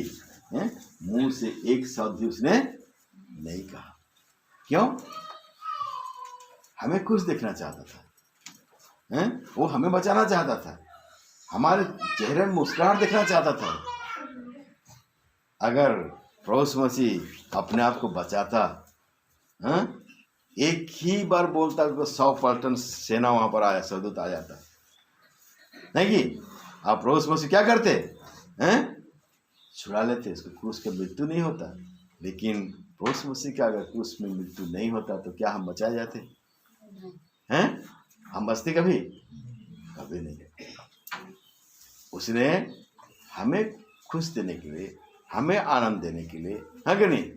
मुंह से एक शब्द भी उसने नहीं कहा। क्यों? हमें खुश देखना चाहता था, वो हमें बचाना चाहता था, हमारे चेहरे में मुस्कुराहट देखना चाहता था। अगर प्रभु मसीह अपने आप को बचाता, एक ही बार बोलता तो 100 पलटन सेना वहां पर आया, सरदूत आ जाता, नहीं कि आप प्रभु मसीह क्या करते, छुड़ा लेते, इसको क्रूस का मृत्यु नहीं होता। लेकिन प्रभु मसीह का अगर क्रूस में मृत्यु नहीं होता तो क्या हम बचाए जाते हैं? हम बचते कभी नहीं। उसने हमें खुश देने के लिए, हमें आनंद देने के लिए, है कि नहीं,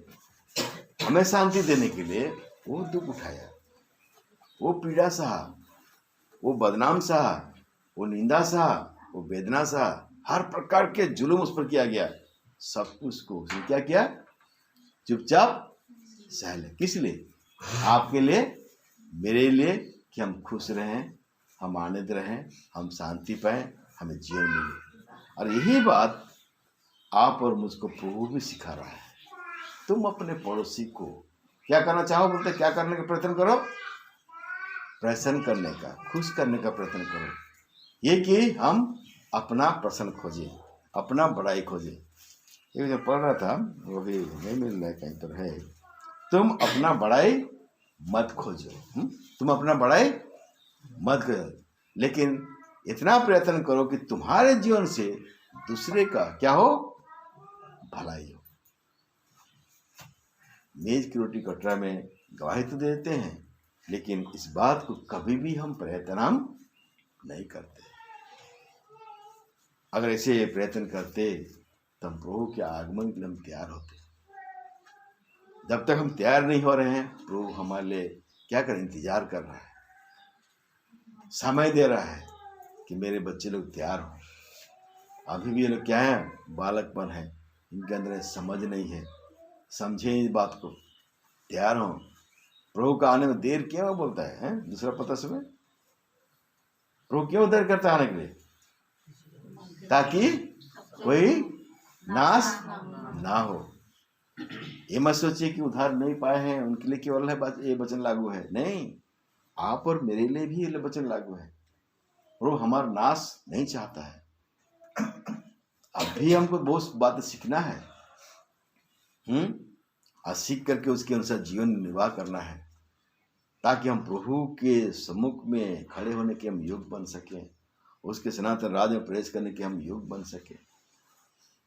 हमें शांति देने के लिए वो दुख उठाया, वो पीड़ा सहा, वो बदनाम सहा, वो निंदा सहा, वो वेदना सहा, हर प्रकार के जुल्म उस पर किया गया। सब कुछ को उसने क्या किया, चुपचाप सह ले। किस लिए? आपके लिए, मेरे लिए, कि हम खुश रहें, हम आनंद रहें, हम शांति पाएं, हमें जीवन मिले। और यही बात आप और मुझको प्रभु भी सिखा रहा है। तुम अपने पड़ोसी को क्या करना चाहो, बोलते क्या करने का प्रयत्न करो, प्रसन्न करने का, खुश करने का प्रयत्न करो। ये कि हम अपना प्रसन्न खोजे, अपना बड़ाई खोजे। ये जो पढ़ रहा था वो भी नहीं मिल रहा है, कहीं पर है, तुम अपना बड़ाई मत खोजो, तुम अपना बड़ाई मत करो, लेकिन इतना प्रयत्न करो कि तुम्हारे जीवन से दूसरे का क्या हो, भलाई हो। मेज की रोटी कटरा में गवाही तो देते हैं, लेकिन इस बात को कभी भी हम प्रयत्न नहीं करते। अगर ऐसे प्रयत्न करते तो हम प्रभु के आगमन के लिए हम तैयार होते। जब तक हम तैयार नहीं हो रहे हैं, प्रभु हमारे लिए क्या कर इंतजार कर रहा है, समय दे रहा है कि मेरे बच्चे लोग तैयार हो। अभी भी ये लोग क्या है, बालकपन है, इनके अंदर समझ नहीं है, समझे इस बात को, तैयार हो। प्रभु का आने में देर क्यों बोलता है, दूसरा पता सुने, प्रभु क्यों देर करता है आने के लिए, ताकि कोई नाश ना हो। ये मत सोचिए कि उधार नहीं पाए हैं उनके लिए केवल है ये वचन लागू है, नहीं, आप और मेरे लिए भी ये वचन लागू है। प्रभु हमारा नाश नहीं चाहता है। अभी हमको बहुत बातें सीखना है, और सीख करके उसके अनुसार जीवन निर्वाह करना है, ताकि हम प्रभु के सम्मुख में खड़े होने के हम योग्य बन सकें, उसके सनातन राज्य में प्रवेश करने के हम योग्य बन सके।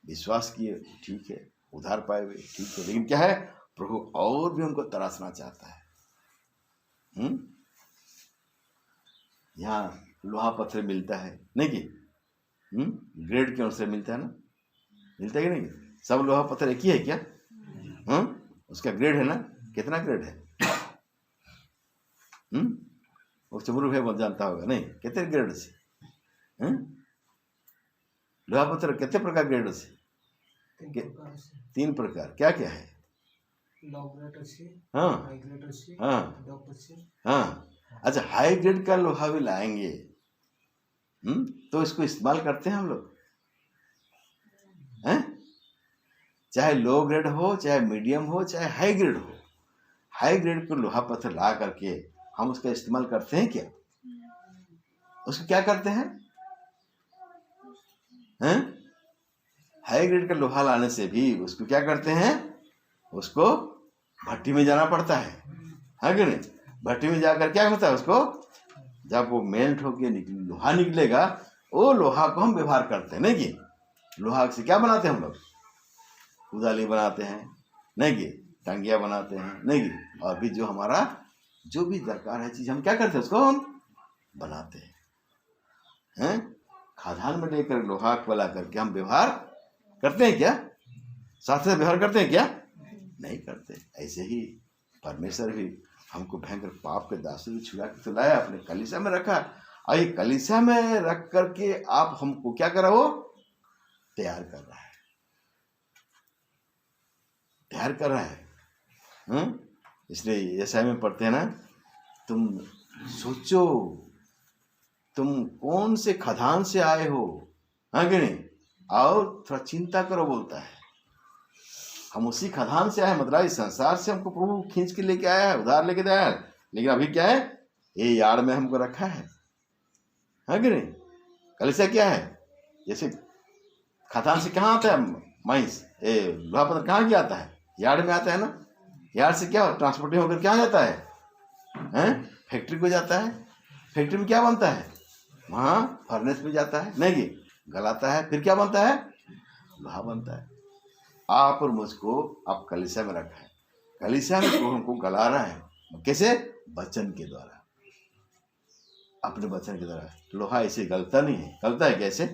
विश्वास किए ठीक है, उधार पाए हुए ठीक है, लेकिन क्या है, प्रभु और भी हमको तराशना चाहता है। यहाँ लोहा पत्थर मिलता है, नहीं कि ग्रेड के अनुसार मिलता है ना, मिलता है कि नहीं? सब लोहा पत्थर एक ही है क्या? उसका ग्रेड है ना, कितना ग्रेड है? वो चमरू है वो जानता होगा नहीं, कितने ग्रेड से लोहा पत्थर कितने प्रकार ग्रेड से? 3 प्रकार, क्या क्या है? हाँ हाँ, अच्छा हाई ग्रेड का लोहा भी लाएंगे तो इसको इस्तेमाल करते हैं हम लोग हैं? चाहे लो ग्रेड हो, चाहे मीडियम हो, चाहे हाई ग्रेड हो, हाई ग्रेड को लोहा पत्थर ला करके हम उसका इस्तेमाल करते हैं क्या? उसको क्या करते हैं? हाई ग्रेड का लोहा लाने से भी उसको क्या करते हैं? उसको भट्टी में जाना पड़ता है कि नहीं? भट्टी में जाकर क्या होता है उसको, जब वो मेल्ट होके लोहा निकलेगा, वो लोहा को हम व्यवहार करते हैं नहीं कि? लोहा से क्या बनाते हैं हम लोग? कुदाली बनाते हैं नहीं कि? टांगिया बनाते हैं नहीं कि? और भी जो हमारा जो भी दरकार है चीज हम क्या करते हैं उसको हम बनाते हैं। खादान में लेकर लोहा को ला करके हम व्यवहार करते हैं क्या? साथ साथ व्यवहार करते हैं क्या? नहीं करते। ऐसे ही परमेश्वर भी हमको भयंकर पाप के दासों से छुड़ा के तो लाया, अपने कलीसिया में रखा, और ये कलीसिया में रख करके आप हमको क्या करा, वो तैयार कर रहा है, तैयार कर रहा है। इसलिए यशायाह में पढ़ते हैं ना, तुम सोचो तुम कौन से खदान से आए हो, हाँ कि नहीं, और थोड़ा चिंता करो बोलता है। हम उसी खदान से आए, मतलब इस संसार से हमको प्रभु खींच के लेके आया है, उधार लेके आया है, लेकिन अभी क्या है, ये यार्ड में हमको रखा है कि नहीं? कलीसिया क्या है, जैसे खदान से कहाँ आता है माइंस, लोहा पत्थर कहाँ क्या आता है? यार्ड में आता है ना। यार्ड से क्या ट्रांसपोर्टिंग होकर क्या जाता है? फैक्ट्री को जाता है। फैक्ट्री में क्या बनता है? वहाँ फर्नेस में जाता है नहीं कि? गलाता है, फिर क्या बनता है? लोहा बनता है। आप और मुझको आप कलीसिया में रखा है, कलीसिया में तो हमको गला रहा है, कैसे? वचन के द्वारा, अपने वचन के द्वारा। लोहा ऐसे गलता नहीं है, गलता है कैसे?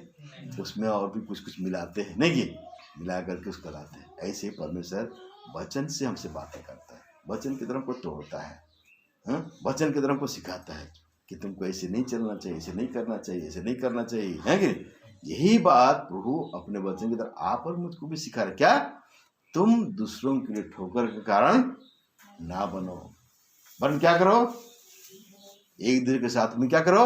उसमें और भी कुछ कुछ मिलाते हैं नहीं कि? मिला करके उसको गलाते हैं। ऐसे ही परमेश्वर वचन से हमसे बातें करता है, वचन की तरफ को तोड़ता है, वचन की तरफ को सिखाता है कि तुमको ऐसे नहीं चलना चाहिए, ऐसे नहीं करना चाहिए, ऐसे नहीं करना चाहिए, है कि? यही बात प्रभु अपने वचन की तरफ आप और मुझको भी सिखा रहे। क्या? तुम दूसरों के लिए ठोकर के कारण ना बनो, वरन क्या करो, एक दूसरे के साथ में क्या करो,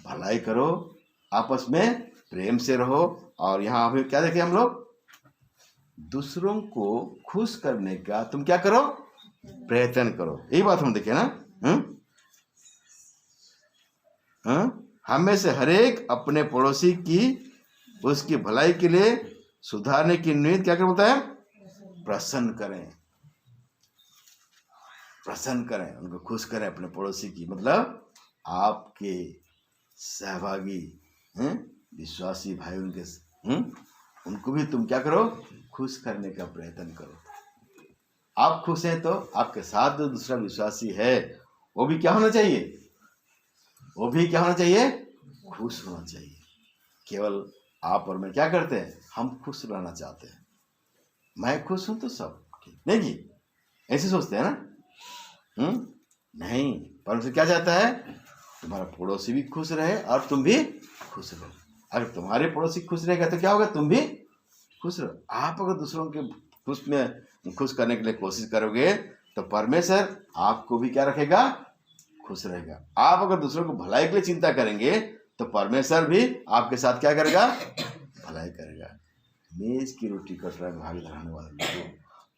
भलाई करो, आपस में प्रेम से रहो। और यहाँ अभी क्या देखे हम लोग, दूसरों को खुश करने का तुम क्या करो, प्रयत्न करो। यही बात हम देखे ना। हम में से हरेक अपने पड़ोसी की उसकी भलाई के लिए सुधारने की नीयत क्या कर बोलता है, प्रसन्न करें, प्रसन्न करें, उनको खुश करें। अपने पड़ोसी की मतलब आपके सहभागी विश्वासी भाई, उनके उनको भी तुम क्या करो, खुश करने का प्रयत्न करो। आप खुश हैं तो आपके साथ जो दूसरा विश्वासी है वो भी क्या होना चाहिए, वो भी क्या होना चाहिए, खुश होना चाहिए। केवल आप और मैं क्या करते हैं, हम खुश रहना चाहते हैं। मैं खुश हूं तो सब ठीक, नहीं जी, ऐसे सोचते हैं ना। नहीं, परमेश्वर क्या चाहता है, तुम्हारा पड़ोसी भी खुश रहे और तुम भी खुश रहो। अगर तुम्हारे पड़ोसी खुश रहेगा तो क्या होगा, तुम भी खुश रहो। आप अगर दूसरों के खुश करने के लिए कोशिश करोगे तो परमेश्वर आपको भी क्या रखेगा, खुश रहेगा। आप अगर दूसरों को भलाई के लिए चिंता करेंगे तो परमेश्वर भी आपके साथ क्या करेगा, भलाई करेगा। मेज की रोटी कटोरा में भाग धराने वाले लोगों,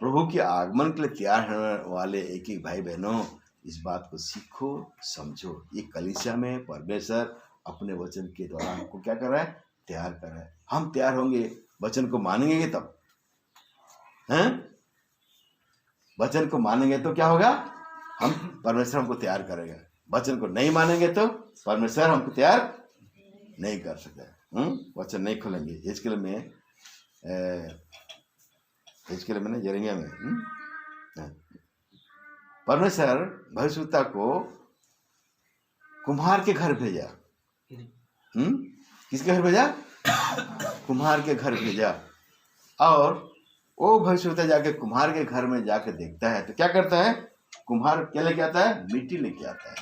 प्रभु के आगमन के लिए तैयार होने वाले एक एक भाई बहनों, इस बात को सीखो, समझो। ये कलीसिया में परमेश्वर अपने वचन के द्वारा हमको क्या कर रहा है, तैयार कर रहा है। हम तैयार होंगे, वचन को मानेंगे तब, हैं? वचन को मानेंगे तो क्या होगा, हम परमेश्वर हमको तैयार करेगा। वचन को नहीं मानेंगे तो परमेश्वर हमको तैयार नहीं कर सकता। वचन नहीं खोलेंगे। हिजकिय्याह में यिर्मयाह में परमेश्वर भविष्यवक्ता को कुम्हार के घर भेजा। किसके घर भेजा, कुम्हार के घर भेजा। और वो भविष्यवक्ता जाके कुम्हार के घर में जाके देखता है तो क्या करता है, कुम्हार क्या लेके आता है, मिट्टी लेके आता है।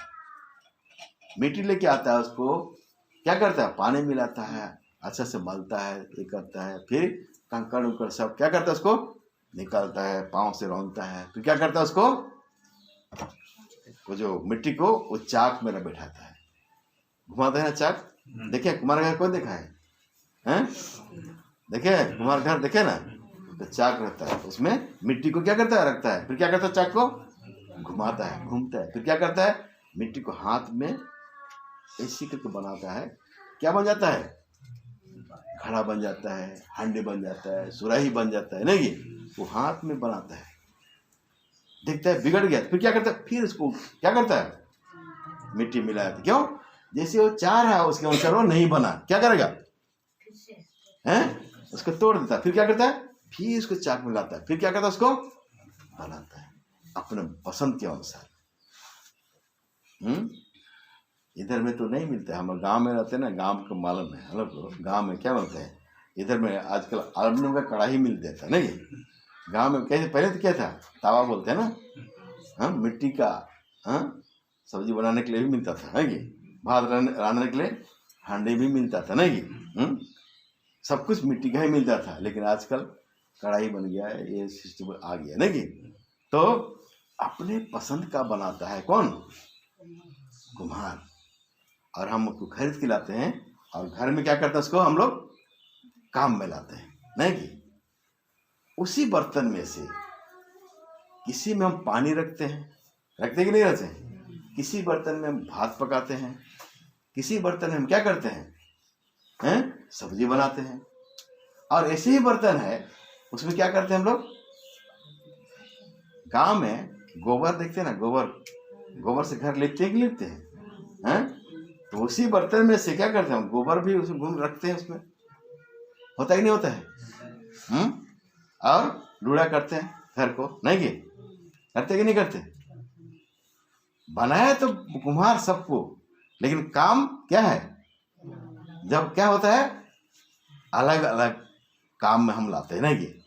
मिट्टी लेके आता है, उसको क्या करता है, पानी मिलाता है, अच्छा से मलता है, ये करता है, फिर कंकड़ उकड़ सब क्या करता है उसको निकालता है, पाँव से रौंदता है, फिर क्या करता है उसको, वो जो मिट्टी को वो चाक में बैठाता है, घुमाता है ना चाक। देखिए कुम्हार घर कौन देखा है, हैं? देखिए कुम्हार घर देखे ना, तो चाक रहता है, उसमें मिट्टी को क्या करता है, रखता है, फिर क्या करता है, चाक को घुमाता है, घूमता है, फिर क्या करता है, मिट्टी को हाथ में ऐसी करके बनाता है, क्या बन जाता है, घड़ा बन जाता है, हांडी बन जाता है, सुराही बन जाता है, नहीं वो हाथ में बनाता है। देखता है बिगड़ गया, फिर क्या करता है, फिर उसको क्या करता है, मिट्टी मिलाया, क्यों, जैसे वो चाह रहा है उसके अनुसार वो नहीं बना, क्या करेगा, हैं, उसको तोड़ देता है, फिर क्या करता है, फिर उसको चाक में लाता है, फिर क्या करता है, उसको बनाता है अपने पसंद के अनुसार। इधर में तो नहीं मिलता है, हम गांव में रहते हैं ना, गांव को मालूम है हम लोग, गांव में क्या मिलता है, इधर में आजकल एल्युमिनियम का कढ़ाई मिल जाता है, नहीं गांव में कैसे, पहले तो क्या था, तावा बोलते हैं ना, हाँ मिट्टी का, हाँ सब्जी बनाने के लिए भी मिलता था, नहीं भात रांधने के लिए हांडी भी मिलता था, नहीं सब कुछ मिट्टी का ही मिलता था, लेकिन आजकल कढ़ाई बन गया है, ये सिस्टम आ गया, नहीं तो अपने पसंद का बनाता है कौन, कुम्हार, और हम उसको खरीद के लाते हैं और घर में क्या करते हैं, उसको हम लोग काम में लाते हैं, नहीं कि उसी बर्तन में से किसी में हम पानी रखते हैं, रखते कि नहीं रखते हैं, किसी बर्तन में हम भात पकाते हैं, किसी बर्तन में हम क्या करते हैं, सब्जी बनाते हैं, और ऐसे ही बर्तन है उसमें क्या करते हैं हम लोग, गांव में गोबर देखते हैं ना, गोबर से घर लिपते हैं कि लिपते हैं, तो उसी बर्तन में से क्या करते हैं, गोबर भी उसमें घूम रखते हैं, उसमें होता ही नहीं होता है, और लूड़ा करते हैं घर को, नहीं कि करते कि नहीं करते, बनाया तो कुम्हार सबको, लेकिन काम क्या है, जब क्या होता है, अलग अलग काम में हम लाते हैं, नहीं कि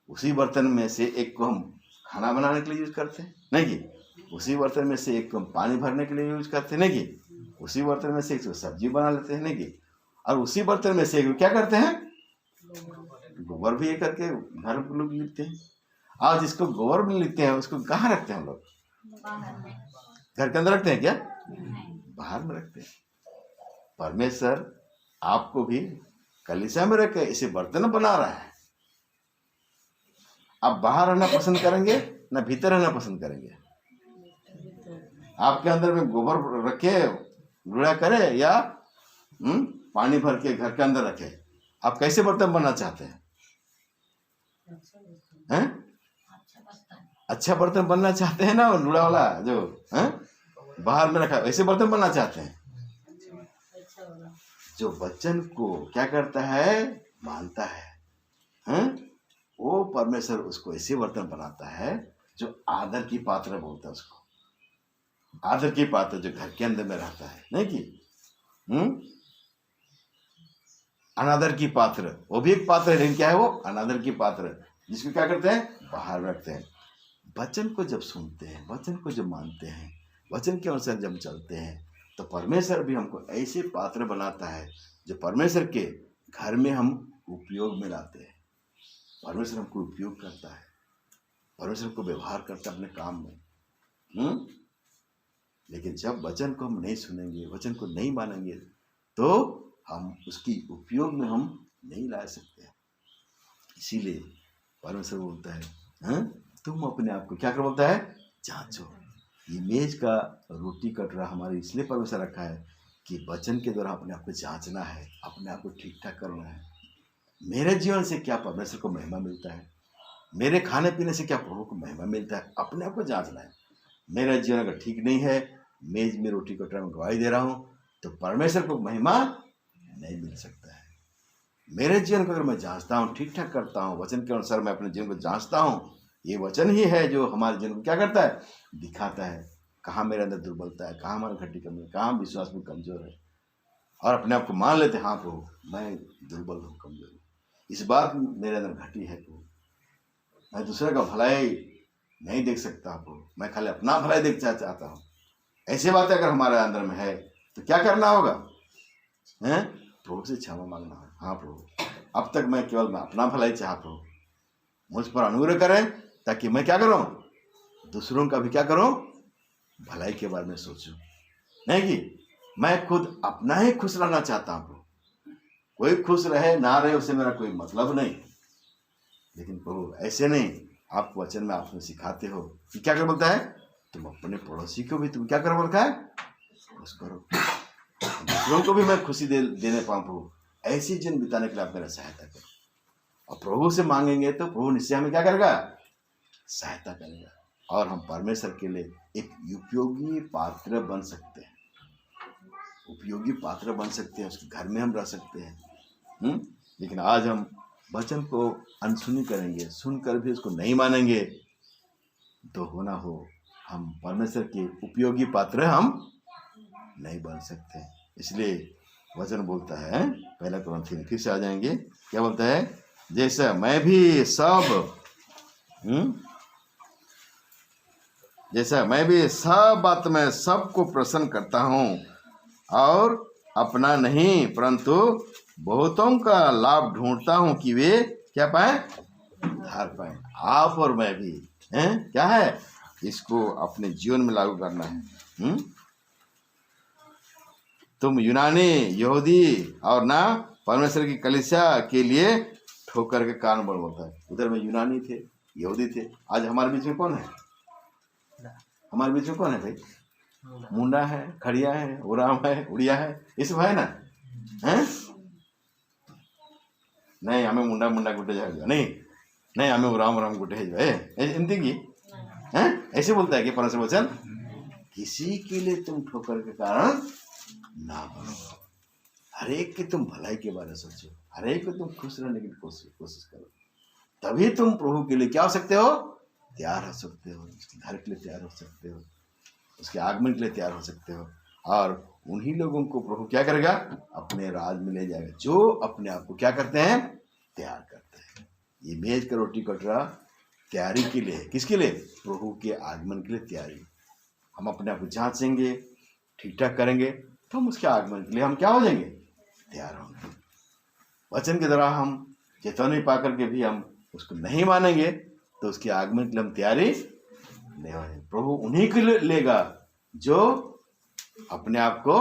उसी बर्तन में से एक को हम खाना बनाने के लिए यूज करते हैं, नहीं कि उसी बर्तन में से एक को हम पानी भरने के लिए यूज करते हैं, नहीं कि उसी बर्तन में से एक सब्जी बना लेते हैं, नहीं कि और उसी बर्तन में से एक क्या करते हैं, गोबर भी ये करके घर लोग लिखते हैं, और जिसको गोबर भी लिखते हैं उसको कहाँ रखते हैं हम लोग, घर के अंदर रखते हैं क्या, बाहर में रखते हैं। परमेश्वर आपको भी कलीसिया में रख के इसे बर्तन बना रहा है, आप बाहर रहना पसंद करेंगे ना भीतर रहना पसंद करेंगे, आपके अंदर में गोबर रखे लूड़ा करे या पानी भर के घर के अंदर रखे, आप कैसे बर्तन बनना चाहते हैं, अच्छा बर्तन बनना चाहते हैं ना, लूड़ा वाला जो बाहर में रखा वैसे बर्तन बनना चाहते हैं, जो वचन को क्या करता है, मानता है, वो परमेश्वर उसको ऐसे बर्तन बनाता है जो आदर की पात्र बोलता है उसको, आदर की पात्र जो घर के अंदर में रहता है, नहीं कि अनादर की पात्र, वो भी एक पात्र है, लेकिन क्या है वो अनादर की पात्र, जिसको क्या करते हैं, बाहर रखते हैं। वचन को जब सुनते हैं, वचन को जब मानते हैं, वचन के अनुसार जब चलते हैं, तो परमेश्वर भी हमको ऐसे पात्र बनाता है जो परमेश्वर के घर में हम उपयोग में लाते हैं। परमेश्वर हमको उपयोग करता है, परमेश्वर को व्यवहार करता है अपने काम में। लेकिन जब वचन को हम नहीं सुनेंगे, वचन को नहीं मानेंगे, तो हम उसकी उपयोग में हम नहीं ला सकते। इसीलिए परमेश्वर बोलता है, तुम अपने आप को क्या कर बोलता है, जांचो। ये मेज का रोटी कटोरा हमारे इसलिए परमेश्वर रखा है कि वचन के द्वारा अपने आप को जांचना है, अपने आप को ठीक ठाक करना है। मेरे जीवन से क्या परमेश्वर को महिमा मिलता है, मेरे खाने पीने से क्या प्रभु को महिमा मिलता है, अपने आप को जांचना है। मेरा जीवन अगर ठीक नहीं है, मेज में रोटी कटोरा में गवाही दे रहा हूँ, तो परमेश्वर को महिमा नहीं मिल सकता है। मेरे जीवन को अगर मैं जांचता हूँ, ठीक ठाक करता हूँ, वचन के अनुसार मैं अपने जीवन को जांचता हूँ, ये वचन ही है जो हमारे जीवन को क्या करता है, दिखाता है कहाँ मेरे अंदर दुर्बलता है, कहाँ हमारा घटी कमी है, कहाँ विश्वास में कमजोर है, और अपने आप को मान लेते हैं, हाँ प्रभु मैं दुर्बल हूँ, कमजोर हूँ, इस बात मेरे अंदर घटी है प्रभु, मैं दूसरे का भलाई नहीं देख सकता प्रभु, मैं खाली अपना भलाई देखना चाहता हूँ। ऐसी बात अगर हमारे अंदर में है तो क्या करना होगा? हैं? प्रभु से क्षमा मांगना है। हाँ प्रभु, अब तक मैं केवल मैं अपना भलाई चाहा, प्रभु मुझ पर अनुग्रह करें ताकि मैं क्या करूं, दूसरों का भी क्या करूं, भलाई के बारे में सोचूं। नहीं कि मैं खुद अपना ही खुश रहना चाहता हूं प्रभु, कोई खुश रहे ना रहे उससे मेरा कोई मतलब नहीं। लेकिन प्रभु ऐसे नहीं, आप वचन में आपने सिखाते हो कि क्या कर बोलता है, तुम अपने पड़ोसी को भी तुम क्या करो बोलता है, खुश करो, दूसरों को भी मैं खुशी देने पाऊं प्रभु। ऐसी जीवन बिताने के लिए आप मेरा सहायता करो। और प्रभु से मांगेंगे तो प्रभु निश्चय हमें क्या करेगा, सहायता करेगा, और हम परमेश्वर के लिए एक उपयोगी पात्र बन सकते हैं, उपयोगी पात्र बन सकते हैं, उसके घर में हम रह सकते हैं। लेकिन आज हम वचन को अनसुनी करेंगे, सुनकर भी उसको नहीं मानेंगे, तो होना हो हम परमेश्वर के उपयोगी पात्र हम नहीं बन सकते। इसलिए वचन बोलता है, पहला कुरिन्थियों फिर से आ जाएंगे, क्या बोलता है, जैसा मैं भी सब बात में सबको प्रसन्न करता हूँ और अपना नहीं परंतु बहुतों का लाभ ढूंढता हूँ कि वे क्या पाए, उद्धार पाए। आप और मैं भी हैं, क्या है, इसको अपने जीवन में लागू करना है। तुम यूनानी, यहूदी और ना परमेश्वर की कलीसिया के लिए ठोकर के कारण बन बोलता है। उधर में यूनानी थे, यहूदी थे, आज हमारे बीच में कौन है, हमारे बीच में कौन है भाई, मुंडा है, खड़िया है, उराम है, उड़िया है, ये सब है ना, हैं? नहीं हमें मुंडा मुंडा गुटे जाएगा, नहीं हमें उराम गुटे है, इनती की हैं, ऐसे बोलता है कि परमेश्वर वचन, किसी के लिए तुम ठोकर के कारण ना बनो, हर एक की तुम भलाई के बारे में सोचो, हर एक को तुम खुश रहने की कोशिश करो, तभी तुम प्रभु के लिए क्या हो सकते हो, तैयार हो सकते हो, उसके घर के लिए तैयार हो सकते हो, उसके आगमन के लिए तैयार हो सकते हो। और उन्हीं लोगों को प्रभु क्या करेगा, अपने राज में ले जाएगा, जो अपने आप को क्या करते हैं, तैयार करते हैं। ये मेज का रोटी कटोरा तैयारी के लिए, किसके लिए, प्रभु के आगमन के लिए तैयारी। हम अपने आप को जांचेंगे, ठीक ठाक करेंगे, तो हम उसके आगमन के लिए हम क्या हो जाएंगे, तैयार होंगे। वचन के द्वारा हम चेतावनी पा करके भी हम उसको नहीं मानेंगे, तो उसके आगमन के लिए हम तैयारी नहीं होंगे। प्रभु उन्हीं के लिए लेगा जो अपने आप को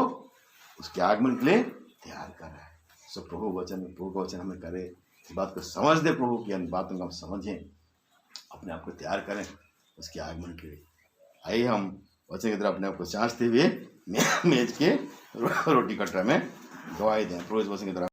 उसके आगमन के लिए तैयार कर रहा है। सो प्रभु का वचन हमें करे, इस बात को समझ दे प्रभु की, इन बातों को हम समझें, अपने आप को तैयार करें उसके आगमन के लिए। आइए हम वचन की तरह अपने आप को जांचते हुए मेज के रोटी कटोरा में गवाही दें। प्रभु इस वचन की तरह